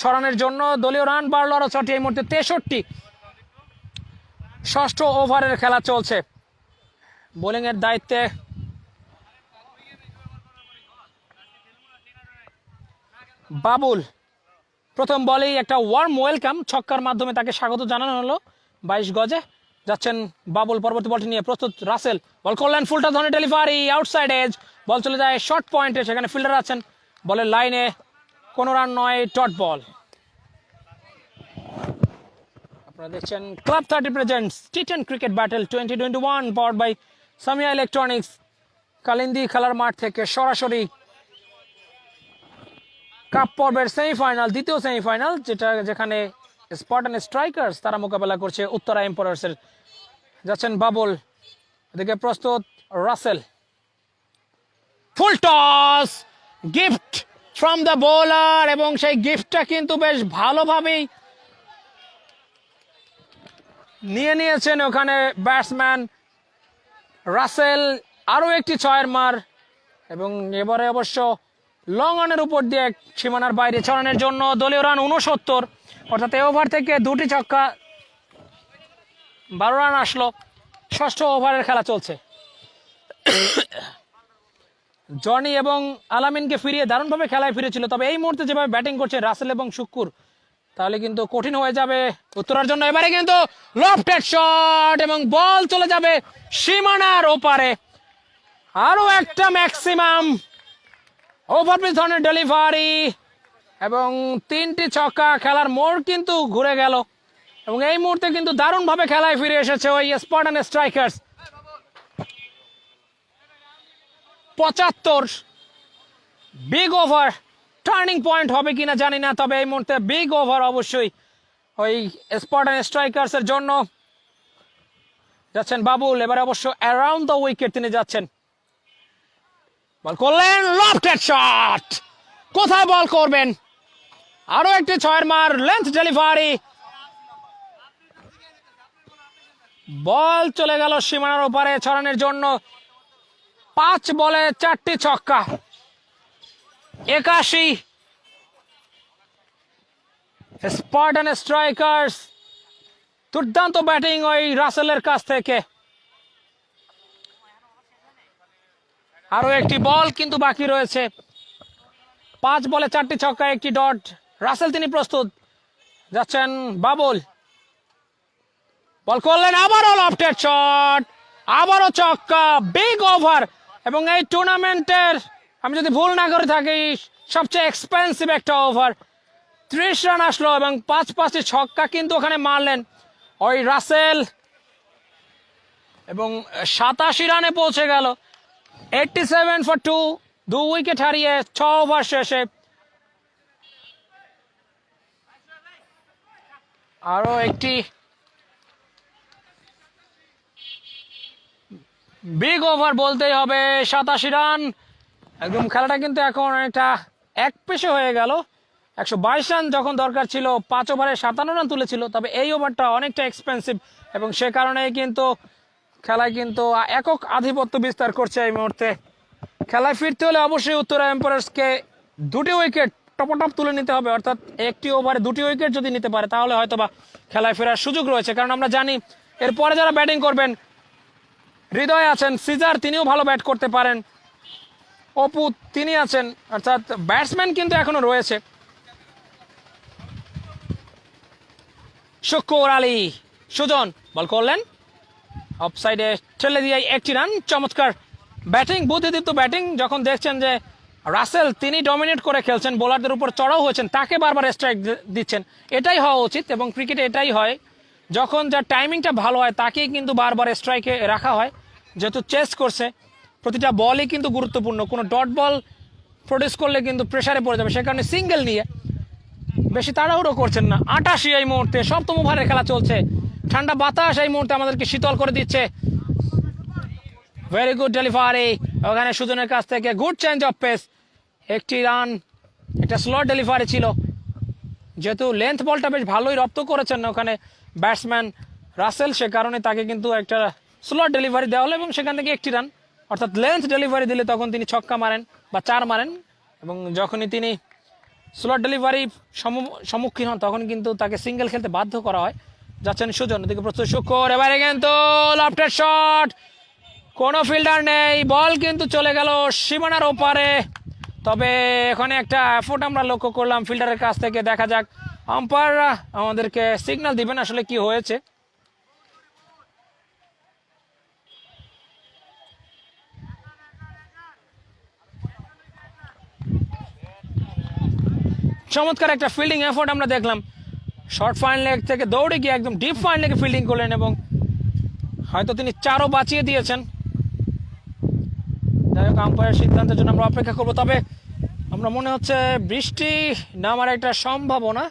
[SPEAKER 1] ছড়ানোর জন্য। দলীয় রান বাড়লো আরো 6টি, এই মুহূর্তে 63। ষষ্ঠ ওভারের খেলা চলছে। বোলিং এর দায়িত্বে বাবুল। প্রথম বলেই একটা ওয়ার্ম ওয়েলকাম, ছক্কার মাধ্যমে তাকে স্বাগত জানানো হলো 22 গজে। যাচ্ছেন বাবুল, পরবর্তী বলটি নিয়ে প্রস্তুত রাসেল, বল করলেন ফুলটা ধরনের ডেলিভারি, আউটসাইড এজ, বল চলে যায় শর্ট পয়েন্টে, সেখানে ফিল্ডার আছেন বলের লাইনে, কোনো রান নয়, ডট বল। আপনারা দেখছেন ক্লাব 30 প্রেজেন্টস টি10 Cricket battle 2021 powered by Samia Electronics, Kalindi খেলার মাঠ থেকে সরাসরি কাপ পর্বের সেমিফাইনাল, দ্বিতীয় সেমিফাইনাল, যেখানে স্পার্টান স্ট্রাইকার্স তারা মোকাবেলা করছে উত্তরা এম্পায়ার্সের। যাচ্ছেন বাবুল, এদিকে প্রস্তুত Rasel, full toss, gift from the bowler, এবং সেই গিফটটা কিন্তু বেশ ভালোভাবেই নিয়ে নিয়েছেন ওখানে ব্যাটসম্যান রাসেল। আরও একটি 6-এর মার, এবং এবারে অবশ্য লং অনের উপর দিয়ে সীমানার বাইরে ছড়ানোর জন্য। দলীয় রান 69, অর্থাৎ এই ওভার থেকে 2টি ছক্কা, 12 রান আসলো। ষষ্ঠ ওভারের খেলা চলছে। জনি এবং আলামিনকে ফিরিয়ে দারুণভাবে খেলায় ফিরেছিল, তবে এই মুহূর্তে যেভাবে ব্যাটিং করছে রাসেল এবং শুক্কুর, তাহলে কিন্তু কঠিন হয়ে যাবে উত্তরার জন্য। এবারে কিন্তু লফটেড শট, এবং বল চলে যাবে সীমানার ওপারে। আরো একটা ম্যাক্সিমাম ওভারপিচ ধরনের ডেলিভারি, এবং 3টি ছক্কা, খেলার মোড় কিন্তু ঘুরে গেল, এবং এই মুহূর্তে কিন্তু দারুণভাবে খেলায় ফিরে এসেছে ওই Spartan strikers. 75 big over, turning point হবে কিনা জানি না, তবে এই মুহূর্তে বিগ ওভার অবশ্যই ওই স্পার্টান স্ট্রাইকার্সের জন্য। যাচ্ছেন বাবুল, এবারে অবশ্য অ্যারাউন্ড দ্য উইকেট তিনি যাচ্ছেন, বল করলেন লফটেড শট, কোথায় বল করবেন, আরো একটি 6-এর মার, লেন্থ ডেলিভারি, বল চলে গেল সীমানার ওপারে ছড়ানোর জন্য। 5 বলে 4টি ছক্কা, 81। স্পার্টান স্ট্রাইকার্স, দুর্দান্ত ব্যাটিং ওই রাসেলের কাছ থেকে। আরো একটি বল কিন্তু বাকি রয়েছে। 5 বলে 4টি ছক্কা, 1টি ডট। রাসেল তিনি প্রস্তুত, যাচ্ছেন বাবুল, বল করলেন আবারও লফটেড শট, আবারও ছক্কা, বিগ ওভার, এবং এই টুর্নামেন্টের আমি যদি ভুল না করে থাকি সবচেয়ে এক্সপেন্সিভ একটা ওভার। 30 রান আসলো, এবং 5টি ছক্কা কিন্তু ওখানে মারলেন ওই রাসেল, এবং 87 রানে পৌঁছে গেল। 87 ফর 2, 2 উইকেট হারিয়ে 6 ওভার শেষে। আরো একটি বিগ ওভার বলতেই হবে, 87 রান, একদম খেলাটা কিন্তু এখন অনেকটা এক পেশে হয়ে গেল। 122 রান যখন দরকার ছিল, 5 ওভারে 57 রান তুলেছিল, তবে এই ওভারটা অনেকটা এক্সপেন্সিভ, এবং সে কারণে কিন্তু খেলায় কিন্তু একক আধিপত্য বিস্তার করছে এই মুহূর্তে। খেলায় ফিরতে হলে অবশ্যই উত্তরা এম্পায়ার্সকে 2টি উইকেট টপটপ তুলে নিতে হবে, অর্থাৎ একটি ওভারে 2টি উইকেট যদি নিতে পারে তাহলে হয়তোবা খেলায় ফেরার সুযোগ রয়েছে। কারণ আমরা জানি এরপরে যারা ব্যাটিং করবেন, হৃদয় আছেন, সিজার তিনিও ভালো ব্যাট করতে পারেন, অপু তিনি আছেন, অর্থাৎ ব্যাটসম্যান কিন্তু এখনো রয়েছে। শুক্কুর আলী, সুজন বল করলেন অফ সাইডে, ঠেলে দিয়ে 1টি রান। চমৎকার ব্যাটিং, বুদ্ধিদীপ্ত ব্যাটিং। যখন দেখছেন যে রাসেল তিনি ডমিনেট করে খেলছেন, বোলারদের উপর চড়াও হয়েছেন, তাকে বারবার স্ট্রাইক দিচ্ছেন, এটাই হওয়া উচিত, এবং ক্রিকেটে এটাই হয়, যখন যার টাইমিংটা ভালো হয় তাকেই কিন্তু বারবার স্ট্রাইকে রাখা হয়, যেহেতু চেস করছে। প্রতিটা বলই কিন্তু গুরুত্বপূর্ণ, কোনো ডট বল প্রডিউস করলে কিন্তু প্রেসারে পড়ে যাবে, সে কারণে সিঙ্গেল নিয়ে বেশি তাড়াহুড়ো করছেন না। 88 এই মুহূর্তে, সপ্তম ওভারের খেলা চলছে। ঠান্ডা বাতাস এই মুহূর্তে আমাদেরকে শীতল করে দিচ্ছে। ভেরি গুড ডেলিভারি ওখানে সুজনের কাছ থেকে, গুড চেঞ্জ অফ পেস, 1টি রান, একটা স্লট ডেলিভারি ছিল, যেহেতু লেন্থ বলটা বেশ ভালোই রপ্ত করেছেন ওখানে ব্যাটসম্যান রাসেল, সে কারণে তাকে কিন্তু একটা স্লট ডেলিভারি দেওয়া হলো এবং সেখান থেকে একটি রান, অর্থাৎ লেন্থ ডেলিভারি দিলে তখন তিনি ছক্কা মারেন বা 4 মারেন, এবং যখনই তিনি স্লট ডেলিভারি সম্মুখীন হন তখন কিন্তু তাকে সিঙ্গেল খেলতে বাধ্য করা হয়। যাচ্ছেন সুজন, ওদিকে প্রস্তুত শুক্কর, এবারে কিন্তু লফটেড শট, কোনো ফিল্ডার নেই, বল কিন্তু চলে গেল সীমানার ওপারে। তবে এখানে একটা এফোর্ট আমরা লক্ষ্য করলাম ফিল্ডারের কাছ থেকে, দেখা যাক আম্পায়াররা আমাদেরকে সিগন্যাল দিবেন আসলে কি হয়েছে। চমৎকার একটা ফিল্ডিং এফোর্ট আমরা দেখলাম, শর্ট ফাইন লেগ থেকে দৌড়ে গিয়ে একদম ডিপ ফাইন লেগে ফিল্ডিং করলেন এবং হয়তো তিনি 4ও বাঁচিয়ে দিয়েছেন। যাই হোক, আম্পায়ারের সিদ্ধান্তের জন্য আমরা অপেক্ষা করবো। তবে আমরা মনে হচ্ছে বৃষ্টি নামার একটা সম্ভাবনা,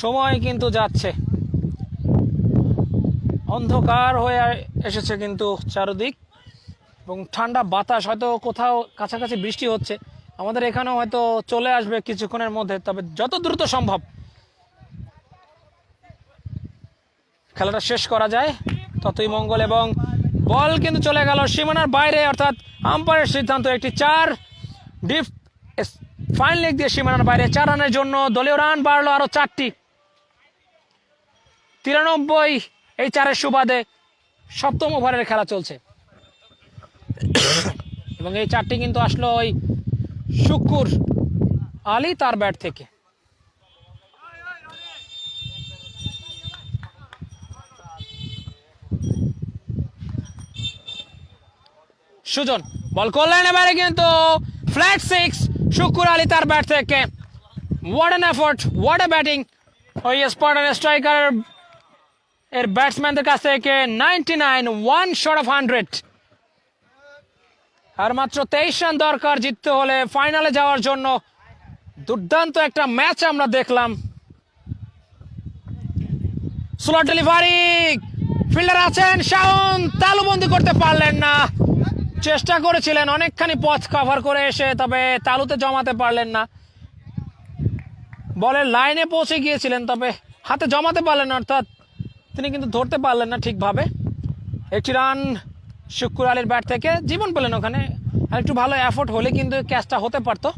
[SPEAKER 1] সময় কিন্তু যাচ্ছে, অন্ধকার হয়ে এসেছে কিন্তু চারদিক এবং ঠান্ডা বাতাস, হয়তো কোথাও কাছাকাছি বৃষ্টি হচ্ছে, আমাদের এখানেও হয়তো চলে আসবে কিছুক্ষণের মধ্যে। তবে যত দ্রুত সম্ভব খেলাটা শেষ করা যায় ততই মঙ্গল। এবং বল কিন্তু চলে গেল সীমানার বাইরে, অর্থাৎ আম্পায়ারের সিদ্ধান্ত একটি 4 ডিপ ফাইন লেগ দিয়ে সীমানার বাইরে, 4 রানের জন্য দলীয় রান বাড়লো আরো 4টি। 93 এই 4-এর সুবাদে 7ম ওভারের খেলা চলছে এবং এই 4টি কিন্তু আসলো ওই শুক্কুর আলী তার ব্যাট থেকে। সুজন বল করলেন, এবারে কিন্তু ফ্ল্যাট 6 শুক্কুর আলী তার ব্যাট থেকে। What an effort, what a batting ওই স্পটার স্ট্রাইকার এর ব্যাটসম্যানদের কাছ থেকে। 99, 1 শট অফ 100, আর মাত্র 23 রান দরকার জিততে হলে ফাইনালে যাওয়ার জন্য। দুর্দান্ত একটা ম্যাচ আমরা দেখলাম। স্লট ডেলিভারি, ফিল্ডার আছেন শাওন, তালুবন্দি করতে পারলেন না, চেষ্টা করেছিলেন অনেকখানি পথ কভার করে এসে, তবে তালুতে জমাতে পারলেন না। বলের লাইনে পৌঁছে গিয়েছিলেন তবে হাতে জমাতে পারলেন না, অর্থাৎ তিনি কিন্তু ধরতে পারলেন না ঠিকভাবে। একটি রান শুক্কুর আলীর ব্যাট থেকে, জীবন পেলেন ওখানে, আর একটু ভালো এফোর্ট হলে কিন্তু ক্যাচটা হতে পারতো।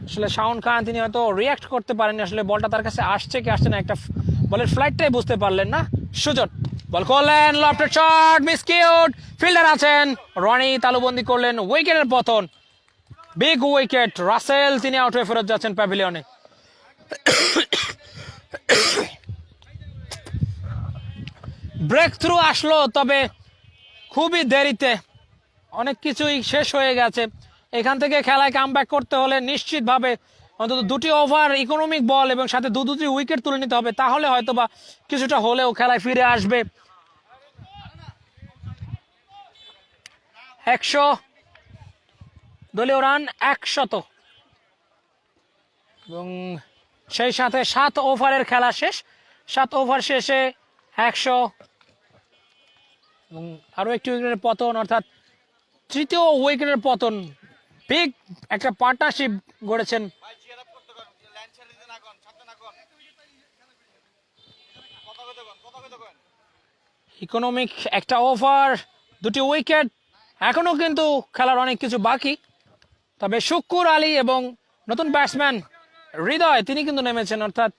[SPEAKER 1] আসলে শাওন খান তিনি হয়তো রিয়াক্ট করতে পারেননি, আসলে বলটা তার কাছে আসছে কি আসছে না, একটা বলের ফ্লাইটটাই বুঝতে পারলেন না। সুজন বল করলেন, লফটেড শট, মিসকিউট, ফিল্ডার আছেন রনি, তালুবন্দি করলেন, উইকেটের পতন, বিগ উইকেট। রাসেল তিনি আউট হয়ে ফেরত যাচ্ছেন প্যাভিলিয়নে। ব্রেক থ্রু আসলো, তবে খুবই দেরিতে, অনেক কিছুই শেষ হয়ে গেছে। এখান থেকে খেলায় কামব্যাক করতে হলে নিশ্চিতভাবে অন্তত 2টি ওভার ইকোনমিক বল এবং সাথে 2-2টি উইকেট তুলে নিতে হবে, তাহলে হয়তো বা কিছুটা হলেও খেলায় ফিরে আসবে। 100 দলীয় রান 100, এবং সেই সাথে 7 ওভারের খেলা শেষ, 7 ওভার শেষে 100 এবং আরও একটি উইকেটের পতন, অর্থাৎ 3য় উইকেটের পতন। বিগ একটা পার্টনারশিপ গড়েছেন ইকোনমিক, একটা ওভার 2টি উইকেট, এখনো কিন্তু খেলার অনেক কিছু বাকি। তবে শুক্কুর আলী এবং নতুন ব্যাটসম্যান হৃদয় তিনি কিন্তু নেমেছেন, অর্থাৎ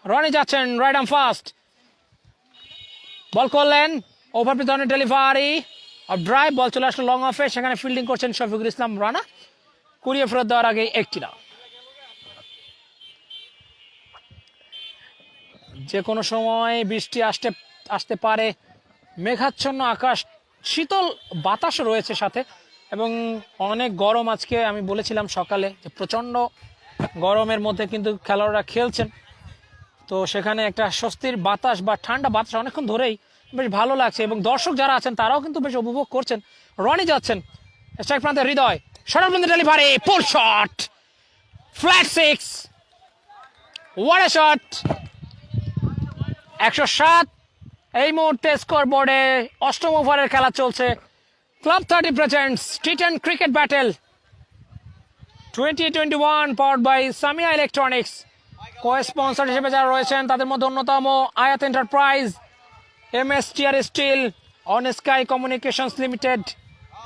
[SPEAKER 1] রনি যাচ্ছেন রাইট আর্ম ফাস্ট, বল করলেন, ওভার ধরনের ডেলিভারি ড্রাইভ, বল চলে আসলো লং অফে, সেখানে ফিল্ডিং করছেন শফিকুল ইসলাম রানা, কুড়িয়ে ফেরত দেওয়ার আগে একটি রান। যে কোনো সময় বৃষ্টি আসতে পারে, মেঘাচ্ছন্ন আকাশ, শীতল বাতাসও রয়েছে সাথে, এবং অনেক গরম আজকে। আমি বলেছিলাম সকালে যে প্রচণ্ড গরমের মধ্যে কিন্তু খেলোয়াড়রা খেলছেন, তো সেখানে একটা স্বস্তির বাতাস বা ঠান্ডা বাতাস অনেকক্ষণ ধরেই বেশ ভালো লাগছে, এবং দর্শক যারা আছেন তারাও কিন্তু বেশ উপভোগ করছেন। রনি যাচ্ছেন স্ট্রাইক প্রান্তে, Hridoy short delivery, pull shot, flat 6, what a shot. 107 এই মুহূর্তে স্কোর বোর্ডে 8ম ওভারের খেলা চলছে। ক্লাব 30 প্রেজেন্টস টি10 Cricket battle 2021 powered by Samia Electronics. Co-sponsor হিসেবে যারা রয়েছেন তাদের মধ্যে অন্যতম Ayat Enterprise, MSTR Steel, on sky communications limited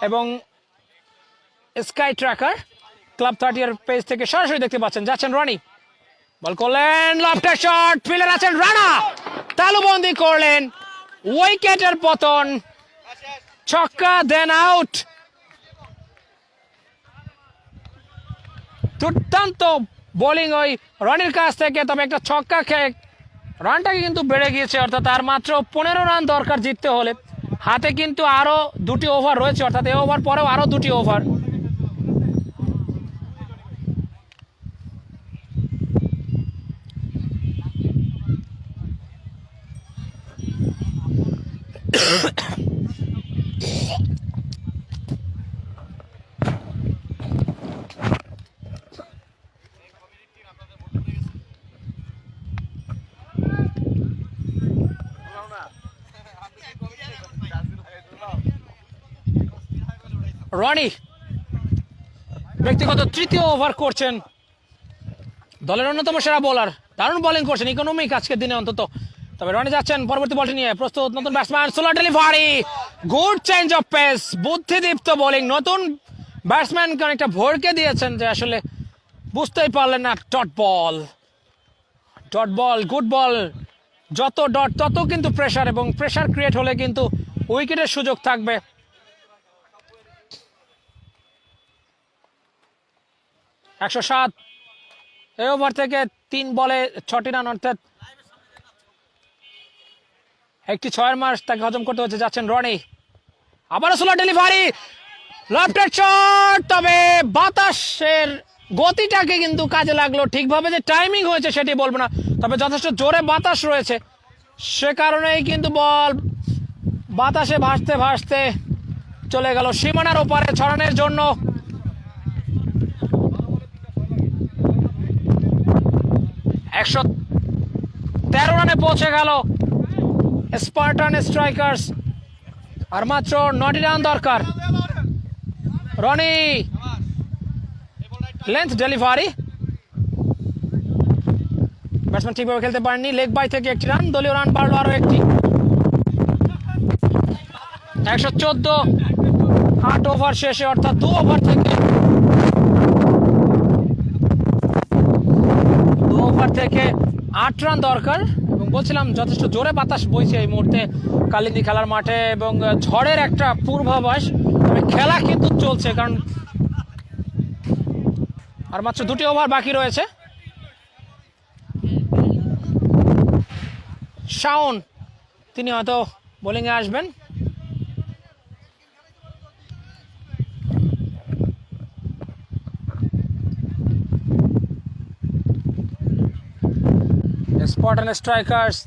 [SPEAKER 1] এবং স্কাই ট্র্যাকার। ক্লাব 30 এর পেজ থেকে সরাসরি দেখতে পাচ্ছেন। যাচ্ছেন রনি, বল করলেন, লফটের শট, ফিল্ডার আছেন রানা, তালুবন্দি করলেন, উইকেটের পতন, ছক্কা, দেন আউট। দুর্দান্ত বোলিং ওই রনির কাছ থেকে, তবে একটা ছক্কা খেয়ে রানটাকে কিন্তু বেড়ে গিয়েছে, অর্থাৎ আর মাত্র 15 রান দরকার জিততে হলে। হাতে কিন্তু আরো 2টি ওভার রয়েছে, অর্থাৎ এই ওভার পরেও আরো 2টি ওভার। রনি ব্যক্তিগত 3য় ওভার করছেন, দলের অন্যতম সেরা বোলার, দারুণ বোলিং করছেন, ইকোনমিক আজকের দিনে অন্তত। তবে রনি যাচ্ছেন পরবর্তী বলটি নিয়ে, প্রস্তুত নতুন batsman, slow delivery, good change of pace, বুদ্ধিদীপ্ত বোলিং। নতুন ব্যাটসম্যানকে অনেকটা ভরকে দিয়েছেন যে আসলে বুঝতেই পারলেন না। ডট বল, গুড বল, যত ডট তত কিন্তু প্রেসার, এবং প্রেসার ক্রিয়েট হলে কিন্তু উইকেটের সুযোগ থাকবে। 107 এই ওভার থেকে 3 বলে 6টি রান, অর্থাৎ একটি 6-এর মাস তাকে হজম করতে হচ্ছে। যাচ্ছেন রনি, আবারও স্লো ডেলিভারি, লেফটের শট, তবে বাতাসের গতিটাকে কিন্তু কাজে লাগলো। ঠিকভাবে যে টাইমিং হয়েছে সেটি বলবো না, তবে যথেষ্ট জোরে বাতাস রয়েছে, সে কারণেই কিন্তু বল বাতাসে ভাসতে ভাসতে চলে গেল সীমানার ওপারে 6 রানের জন্য। 113 রানে পৌঁছে গেল স্পার্টান স্ট্রাইকার্স, আর মাত্র 9টি রান দরকার। রনি, লেন্থ ডেলিভারি, ব্যাটসম্যান ঠিকভাবে খেলতে পারেননি, লেগ বাই থেকে 1টি রান, দলীয় রান বাড়লো আরো 1টি। 114 8 ওভার শেষে, অর্থাৎ 2 ওভার থেকে 8 রান দরকার। এবং বলছিলাম যথেষ্ট জোরে বাতাস বইছে এই মুহূর্তে কালিন্দী খেলার মাঠে, এবং ঝড়ের একটা পূর্বাভাস। তবে খেলা কিন্তু চলছে, কারণ আর মাত্র 2টি ওভার বাকি রয়েছে। শাওন, তিনি হয়তো বোলিংয়ে আসবেন। স্পার্টান স্ট্রাইকার্স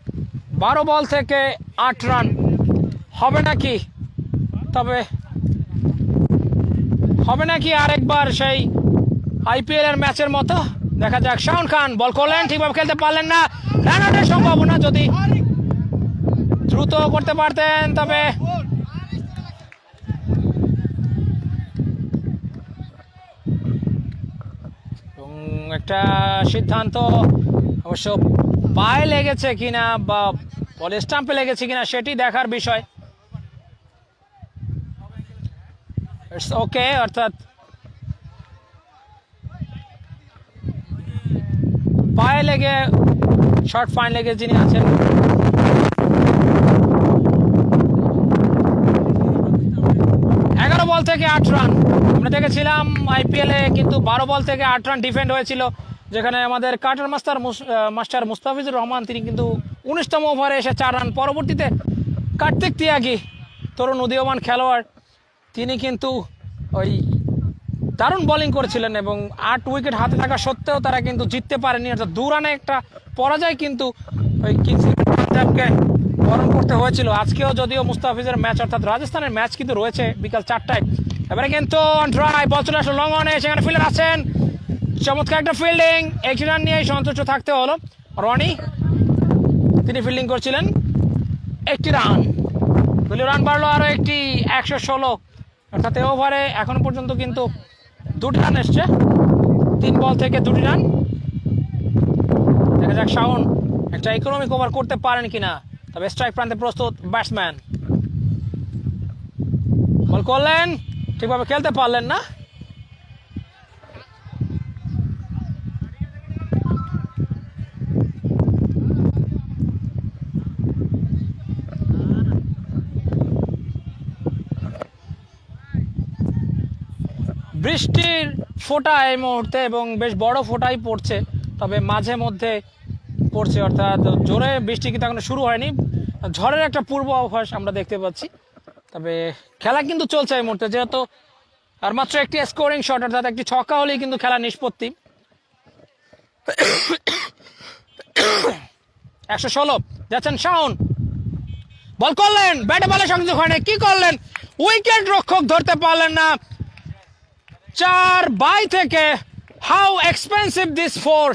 [SPEAKER 1] 12 বল থেকে 8 রান হবে নাকি? তবে হবে নাকি আরেকবার সেই আইপিএল এর ম্যাচের মতো? দেখা যাক। শাওন খান বল করলেন, ঠিকভাবে খেলতে পারলেন না, রান আউটের সম্ভাবনা, যদি দ্রুত করতে পারতেন তবে। একটা সিদ্ধান্ত অবশ্য পায়ে লেগেছে কিনা বা বল স্টাম্পে লেগেছে কিনা সেটি দেখার বিষয়। ইটস ওকে, অর্থাৎ পায়ে লেগে শর্ট ফাইন লেগে যিনি আছেন। বল থেকে 8 রান আমরা দেখেছিলাম আইপিএলে, কিন্তু 12 বল থেকে 8 রান ডিফেন্ড হয়েছিল, যেখানে আমাদের কাটার মাস্টার মুস্তাফিজুর রহমান তিনি কিন্তু 19তম ওভারে এসে 4 রান। পরবর্তীতে কার্তিক তিয়াগী, তরুণ উদীয়মান খেলোয়াড়, তিনি কিন্তু ওই দারুণ বোলিং করেছিলেন এবং 8 উইকেট হাতে থাকা সত্ত্বেও তারা কিন্তু জিততে পারেনি। অর্থাৎ 2 রানে একটা পরাজয় কিন্তু ওই কিংস পাঞ্জাবকে বরণ করতে হয়েছিল। আজকেও যদিও মুস্তাফিজের ম্যাচ, অর্থাৎ রাজস্থানের ম্যাচ কিন্তু রয়েছে বিকাল 4টায়। এবারে কিন্তু ড্রাই বল চলে আসলো লং অনে, সেখানে ফিল্ডার আছেন, চমৎকার একটা ফিল্ডিং, 1 রান নিয়ে সন্তুষ্ট থাকতে হলো। রনি তিনি ফিল্ডিং করছিলেন, 1টি রান, দলীয় রান বাড়লো আরও 1টি, 116। অর্থাৎ এই ওভারে এখনো পর্যন্ত কিন্তু 2টি রান এসছে। 3 বল থেকে 2টি রান। দেখা যাক শাওন একটা ইকোনমিক ওভার করতে পারেন কিনা। তবে স্ট্রাইক প্রান্তে প্রস্তুত ব্যাটসম্যান, বল করলেন, ঠিকভাবে খেলতে পারলেন না। বৃষ্টির ফোঁটা এই মুহূর্তে, এবং বেশ বড় ফোঁটাই পড়ছে, তবে মাঝে মধ্যে পড়ছে, অর্থাৎ জোরে বৃষ্টি কিন্তু এখনো শুরু হয়নি। ঝড়ের একটা পূর্ব আভাস আমরা দেখতে পাচ্ছি। তবে খেলা কিন্তু চলছে এই মুহূর্তে, যেহেতু আর মাত্র একটি স্কোরিং শট, অর্থাৎ একটি ছক্কা হলেই কিন্তু খেলা নিষ্পত্তি। 116 যাচ্ছেন শাওন, বল করলেন, ব্যাটে বলে সংযোগ হয়নি, কি করলেন, উইকেট রক্ষক ধরতে পারলেন না। 4 থেকে হাউ এক্সপেন্সিভ দিস 4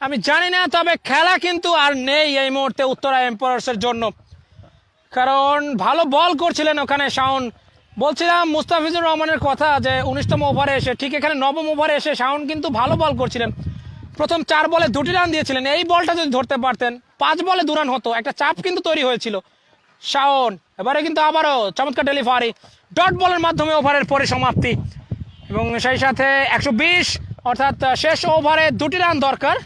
[SPEAKER 1] আমি জানি না, তবে খেলা কিন্তু আর নেই এই মুহূর্তে উত্তরা এম্পায়ার্সের জন্য, কারণ ভালো বল করছিলেন ওখানে শাওন। বলছিলাম মুস্তাফিজুর রহমানের কথা যে 19তম ওভারে এসে, ঠিক এখানে 9ম ওভারে এসে শাওন কিন্তু ভালো বল করছিলেন। প্রথম 4 বলে 2টি রান দিয়েছিলেন। এই বলটা যদি ধরতে পারতেন 5 বলে 2 রান হতো, একটা চাপ কিন্তু তৈরি হয়েছিল। শাওন এবারে কিন্তু আবারও চমৎকার ডেলিভারি, ডট বলের মাধ্যমে ওভারের পরিসমাপ্তি, এবং সেই সাথে 120, অর্থাৎ শেষ ওভারে 2টি রান দরকার।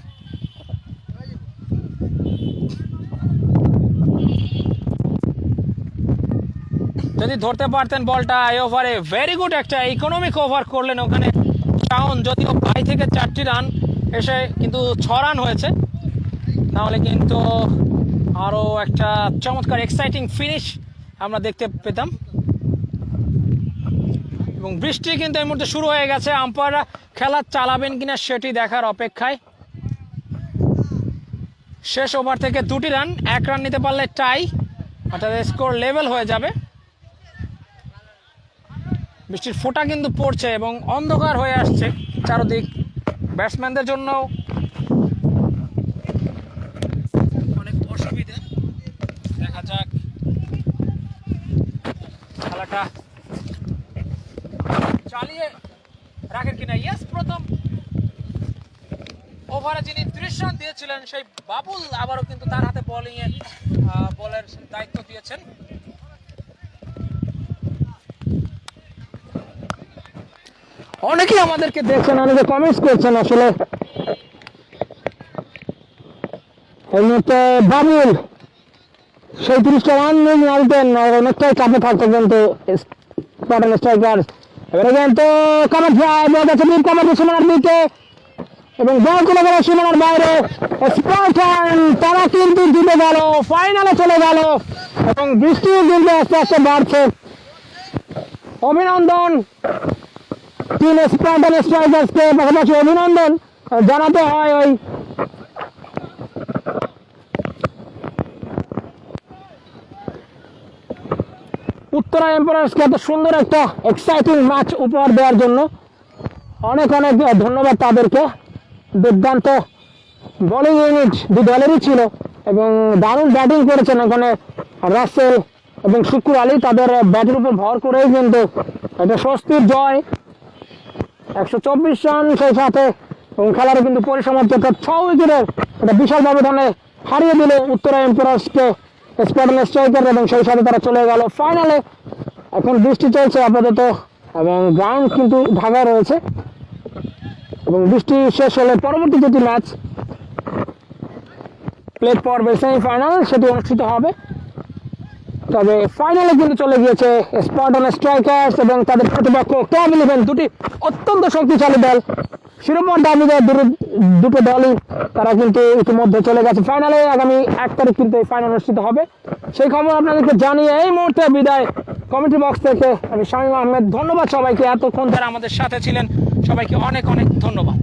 [SPEAKER 1] যদি ধরতে পারতেন বলটা এই ওভারে, ভেরি গুড একটা ইকোনমিক ওভার করলেন ওখানে শাওন। যদিও 22 থেকে 4টি রান এসে কিন্তু 6 রান হয়েছে, নাহলে কিন্তু আরও একটা চমৎকার এক্সাইটিং ফিনিশ আমরা দেখতে পেতাম। এবং বৃষ্টি কিন্তু এই মুহূর্তে শুরু হয়ে গেছে, আম্পায়াররা খেলা চালাবেন কিনা সেটি দেখার অপেক্ষায়। শেষ ওভার থেকে 2টি রান, 1 রান নিতে পারলে টাই, অর্থাৎ স্কোর লেভেল হয়ে যাবে। বৃষ্টির ফোঁটা কিন্তু পড়ছে এবং অন্ধকার হয়ে আসছে চারদিক, ব্যাটসম্যানদের জন্য অনেক অসুবিধা। দেখা যাক খেলাটা চালিয়ে রাখেন কিনা। ইয়েস, প্রথম ওভারে যিনি 30 রান দিয়েছিলেন সেই বাবুল আবারও কিন্তু তার হাতে বলের দায়িত্ব দিয়েছেন। অনেকেই আমাদেরকে দেখছেন, অনেকে কমেন্টস করছেন, আসলে এই মুহূর্তে বাবুল সেই 30টা রান মারতেন, অনেকটাই চাপে থাকতো কিন্তু স্পার্টান স্ট্রাইকার্স। এবারে কিন্তু কভার ড্রাইভ হয়ে গেছে, মিড কভার সীমানার দিকে, এবং বল করে গেল সীমানার বাইরে। স্পার্টান তারা কিন্তু জিতে গেল, ফাইনালে চলে গেল, এবং বৃষ্টি কিন্তু আস্তে আস্তে বাড়ছে। অভিনন্দন টিম স্পার্টান স্ট্রাইকার্সকে, পাশাপাশি অভিনন্দন জানাতে হয় ওই উত্তরা এম্পায়ার্সকে এত সুন্দর একটা এক্সাইটিং ম্যাচ উপহার দেওয়ার জন্য। অনেক অনেক ধন্যবাদ তাদেরকে। দুর্দান্ত বোলিং ইউনিট দুই দলেরই ছিল, এবং দারুণ ব্যাটিং করেছেন এখানে রাসেল এবং শুকুর আলী। তাদের ব্যাটের উপর ভর করেই কিন্তু এটা স্বস্তির জয়, 124 রান, সেই সাথে এবং খেলার কিন্তু পরিসমাপ্তি, অর্থাৎ 6 উইকেটের একটা বিশাল ব্যবধানে হারিয়ে দিল উত্তরা এম্পায়ার্সকে স্পার্টান স্ট্রাইকার, এবং সেই সাথে তারা চলে গেল ফাইনালে। এখন বৃষ্টি চলছে আপাতত, এবং গ্রাউন্ড কিন্তু ঢাকা রয়েছে, এবং বৃষ্টি শেষ হলে পরবর্তী যেটি ম্যাচ প্লেট পর্বে সেমিফাইনাল সেটি অনুষ্ঠিত হবে। তবে ফাইনালে কিন্তু চলে গিয়েছে স্পার্টান স্ট্রাইকার্স এবং তাদের প্রতিপক্ষ ক্লাব 11, দুটি অত্যন্ত শক্তিশালী দল। শিরোপার দাবিদার দুটো দলই তারা কিন্তু ইতিমধ্যে চলে গেছে ফাইনালে। আগামী 1 তারিখ কিন্তু এই ফাইনাল অনুষ্ঠিত হবে, সেই খবর আপনাদেরকে জানিয়ে এই মুহূর্তে বিদায় কমিটি বক্স থেকে আমি শামীম আহমেদ। ধন্যবাদ সবাইকে, এতক্ষণ যারা আমাদের সাথে ছিলেন সবাইকে অনেক অনেক ধন্যবাদ।